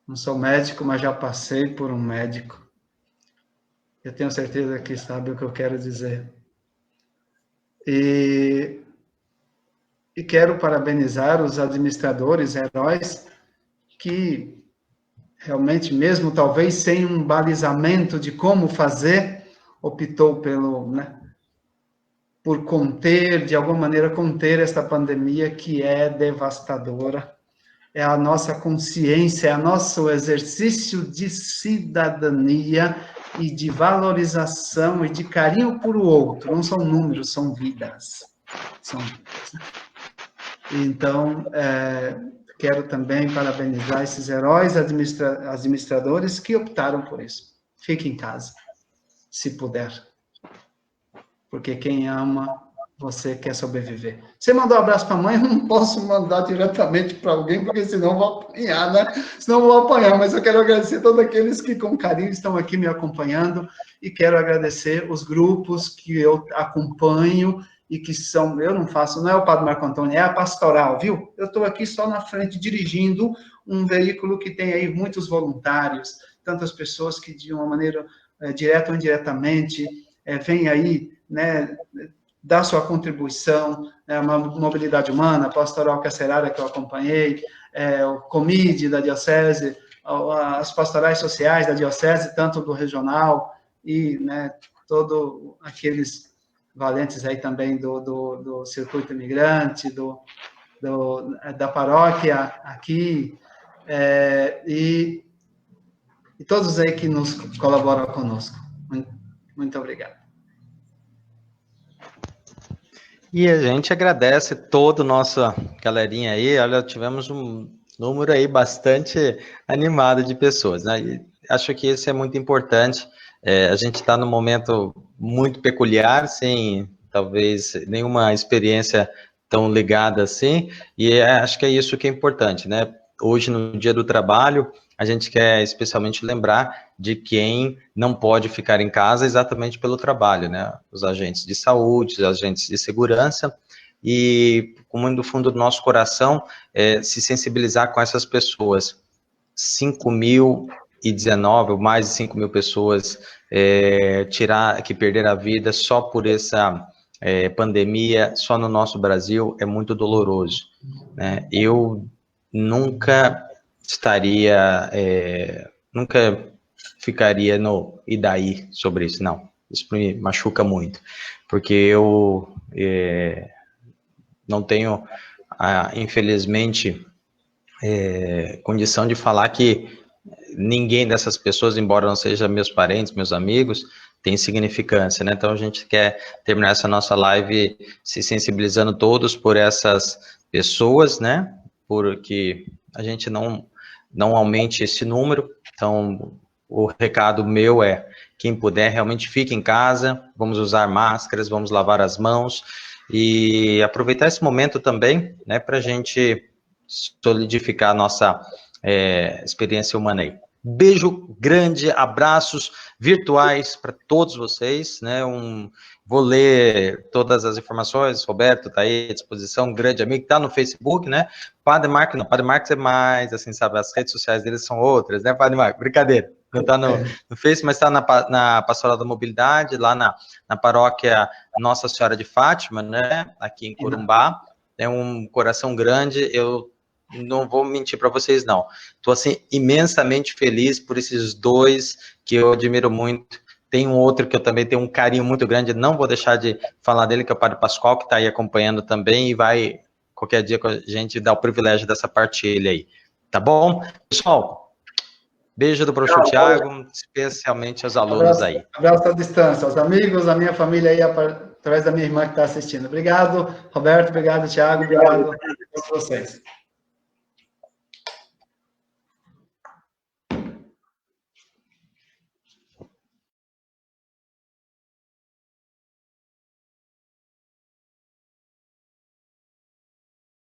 Não sou médico, mas já passei por um médico. Eu tenho certeza que sabe o que eu quero dizer. E quero parabenizar os administradores, heróis, que realmente, mesmo talvez sem um balizamento de como fazer, optou por conter, de alguma maneira, conter esta pandemia que é devastadora. É a nossa consciência, é o nosso exercício de cidadania e de valorização e de carinho por o outro. Não são números, são vidas. São vidas. Então, quero também parabenizar esses heróis administradores que optaram por isso. Fique em casa, se puder. Porque quem ama, você quer sobreviver. Você mandou um abraço para a mãe, eu não posso mandar diretamente para alguém, porque senão eu vou apanhar, né? Senão eu vou apanhar, mas eu quero agradecer a todos aqueles que com carinho estão aqui me acompanhando e quero agradecer os grupos que eu acompanho e que são, eu não faço, não é o Padre Marco Antônio, é a pastoral, viu? Eu estou aqui só na frente dirigindo um veículo que tem aí muitos voluntários, tantas pessoas que de uma maneira direta ou indiretamente vêm aí, né, dar sua contribuição, uma mobilidade humana, a pastoral carcerária que eu acompanhei, o COMID da Diocese, as pastorais sociais da Diocese, tanto do regional e, né, todos aqueles valentes aí também do Circuito Imigrante, da paróquia aqui, e todos aí que nos colaboram conosco. Muito obrigado. E a gente agradece toda a nossa galerinha aí. Olha, tivemos um número aí bastante animado de pessoas, né? E acho que isso é muito importante. A gente está num momento muito peculiar, sem talvez nenhuma experiência tão ligada assim, e acho que é isso que é importante, né? Hoje, no Dia do Trabalho, a gente quer especialmente lembrar de quem não pode ficar em casa exatamente pelo trabalho, né? Os agentes de saúde, os agentes de segurança, e como do fundo do nosso coração, se sensibilizar com essas pessoas. 5.019, ou mais de 5.000 pessoas que perderam a vida só por essa pandemia, só no nosso Brasil, é muito doloroso, né? Eu nunca nunca ficaria no e daí sobre isso, não. Isso me machuca muito, porque eu não tenho, infelizmente, condição de falar que ninguém dessas pessoas, embora não sejam meus parentes, meus amigos, tem significância, né? Então a gente quer terminar essa nossa live se sensibilizando todos por essas pessoas, né? Porque a gente não aumente esse número. Então o recado meu é: quem puder, realmente fique em casa, vamos usar máscaras, vamos lavar as mãos e aproveitar esse momento também, né, para a gente solidificar a nossa experiência humana aí. Beijo grande, abraços virtuais para todos vocês, né? Vou ler todas as informações, Roberto está aí à disposição, um grande amigo, está no Facebook, né? Padre Marcos, não, Padre Marcos é mais, assim, sabe, as redes sociais dele são outras, né, Padre Marcos? Brincadeira, não está no Face, mas está na Pastoral da Mobilidade, lá na paróquia Nossa Senhora de Fátima, né, aqui em Corumbá. É um coração grande, eu não vou mentir para vocês, não. Estou, assim, imensamente feliz por esses dois que eu admiro muito. Tem um outro que eu também tenho um carinho muito grande, não vou deixar de falar dele, que é o Padre Pascoal, que está aí acompanhando também, e vai, qualquer dia, a gente dá o privilégio dessa partilha aí. Tá bom? Pessoal, beijo do professor Tiago, especialmente aos alunos aí. Abraço à distância, aos amigos, a minha família aí, através da minha irmã que está assistindo. Obrigado, Roberto, obrigado, Tiago, obrigado a todos vocês.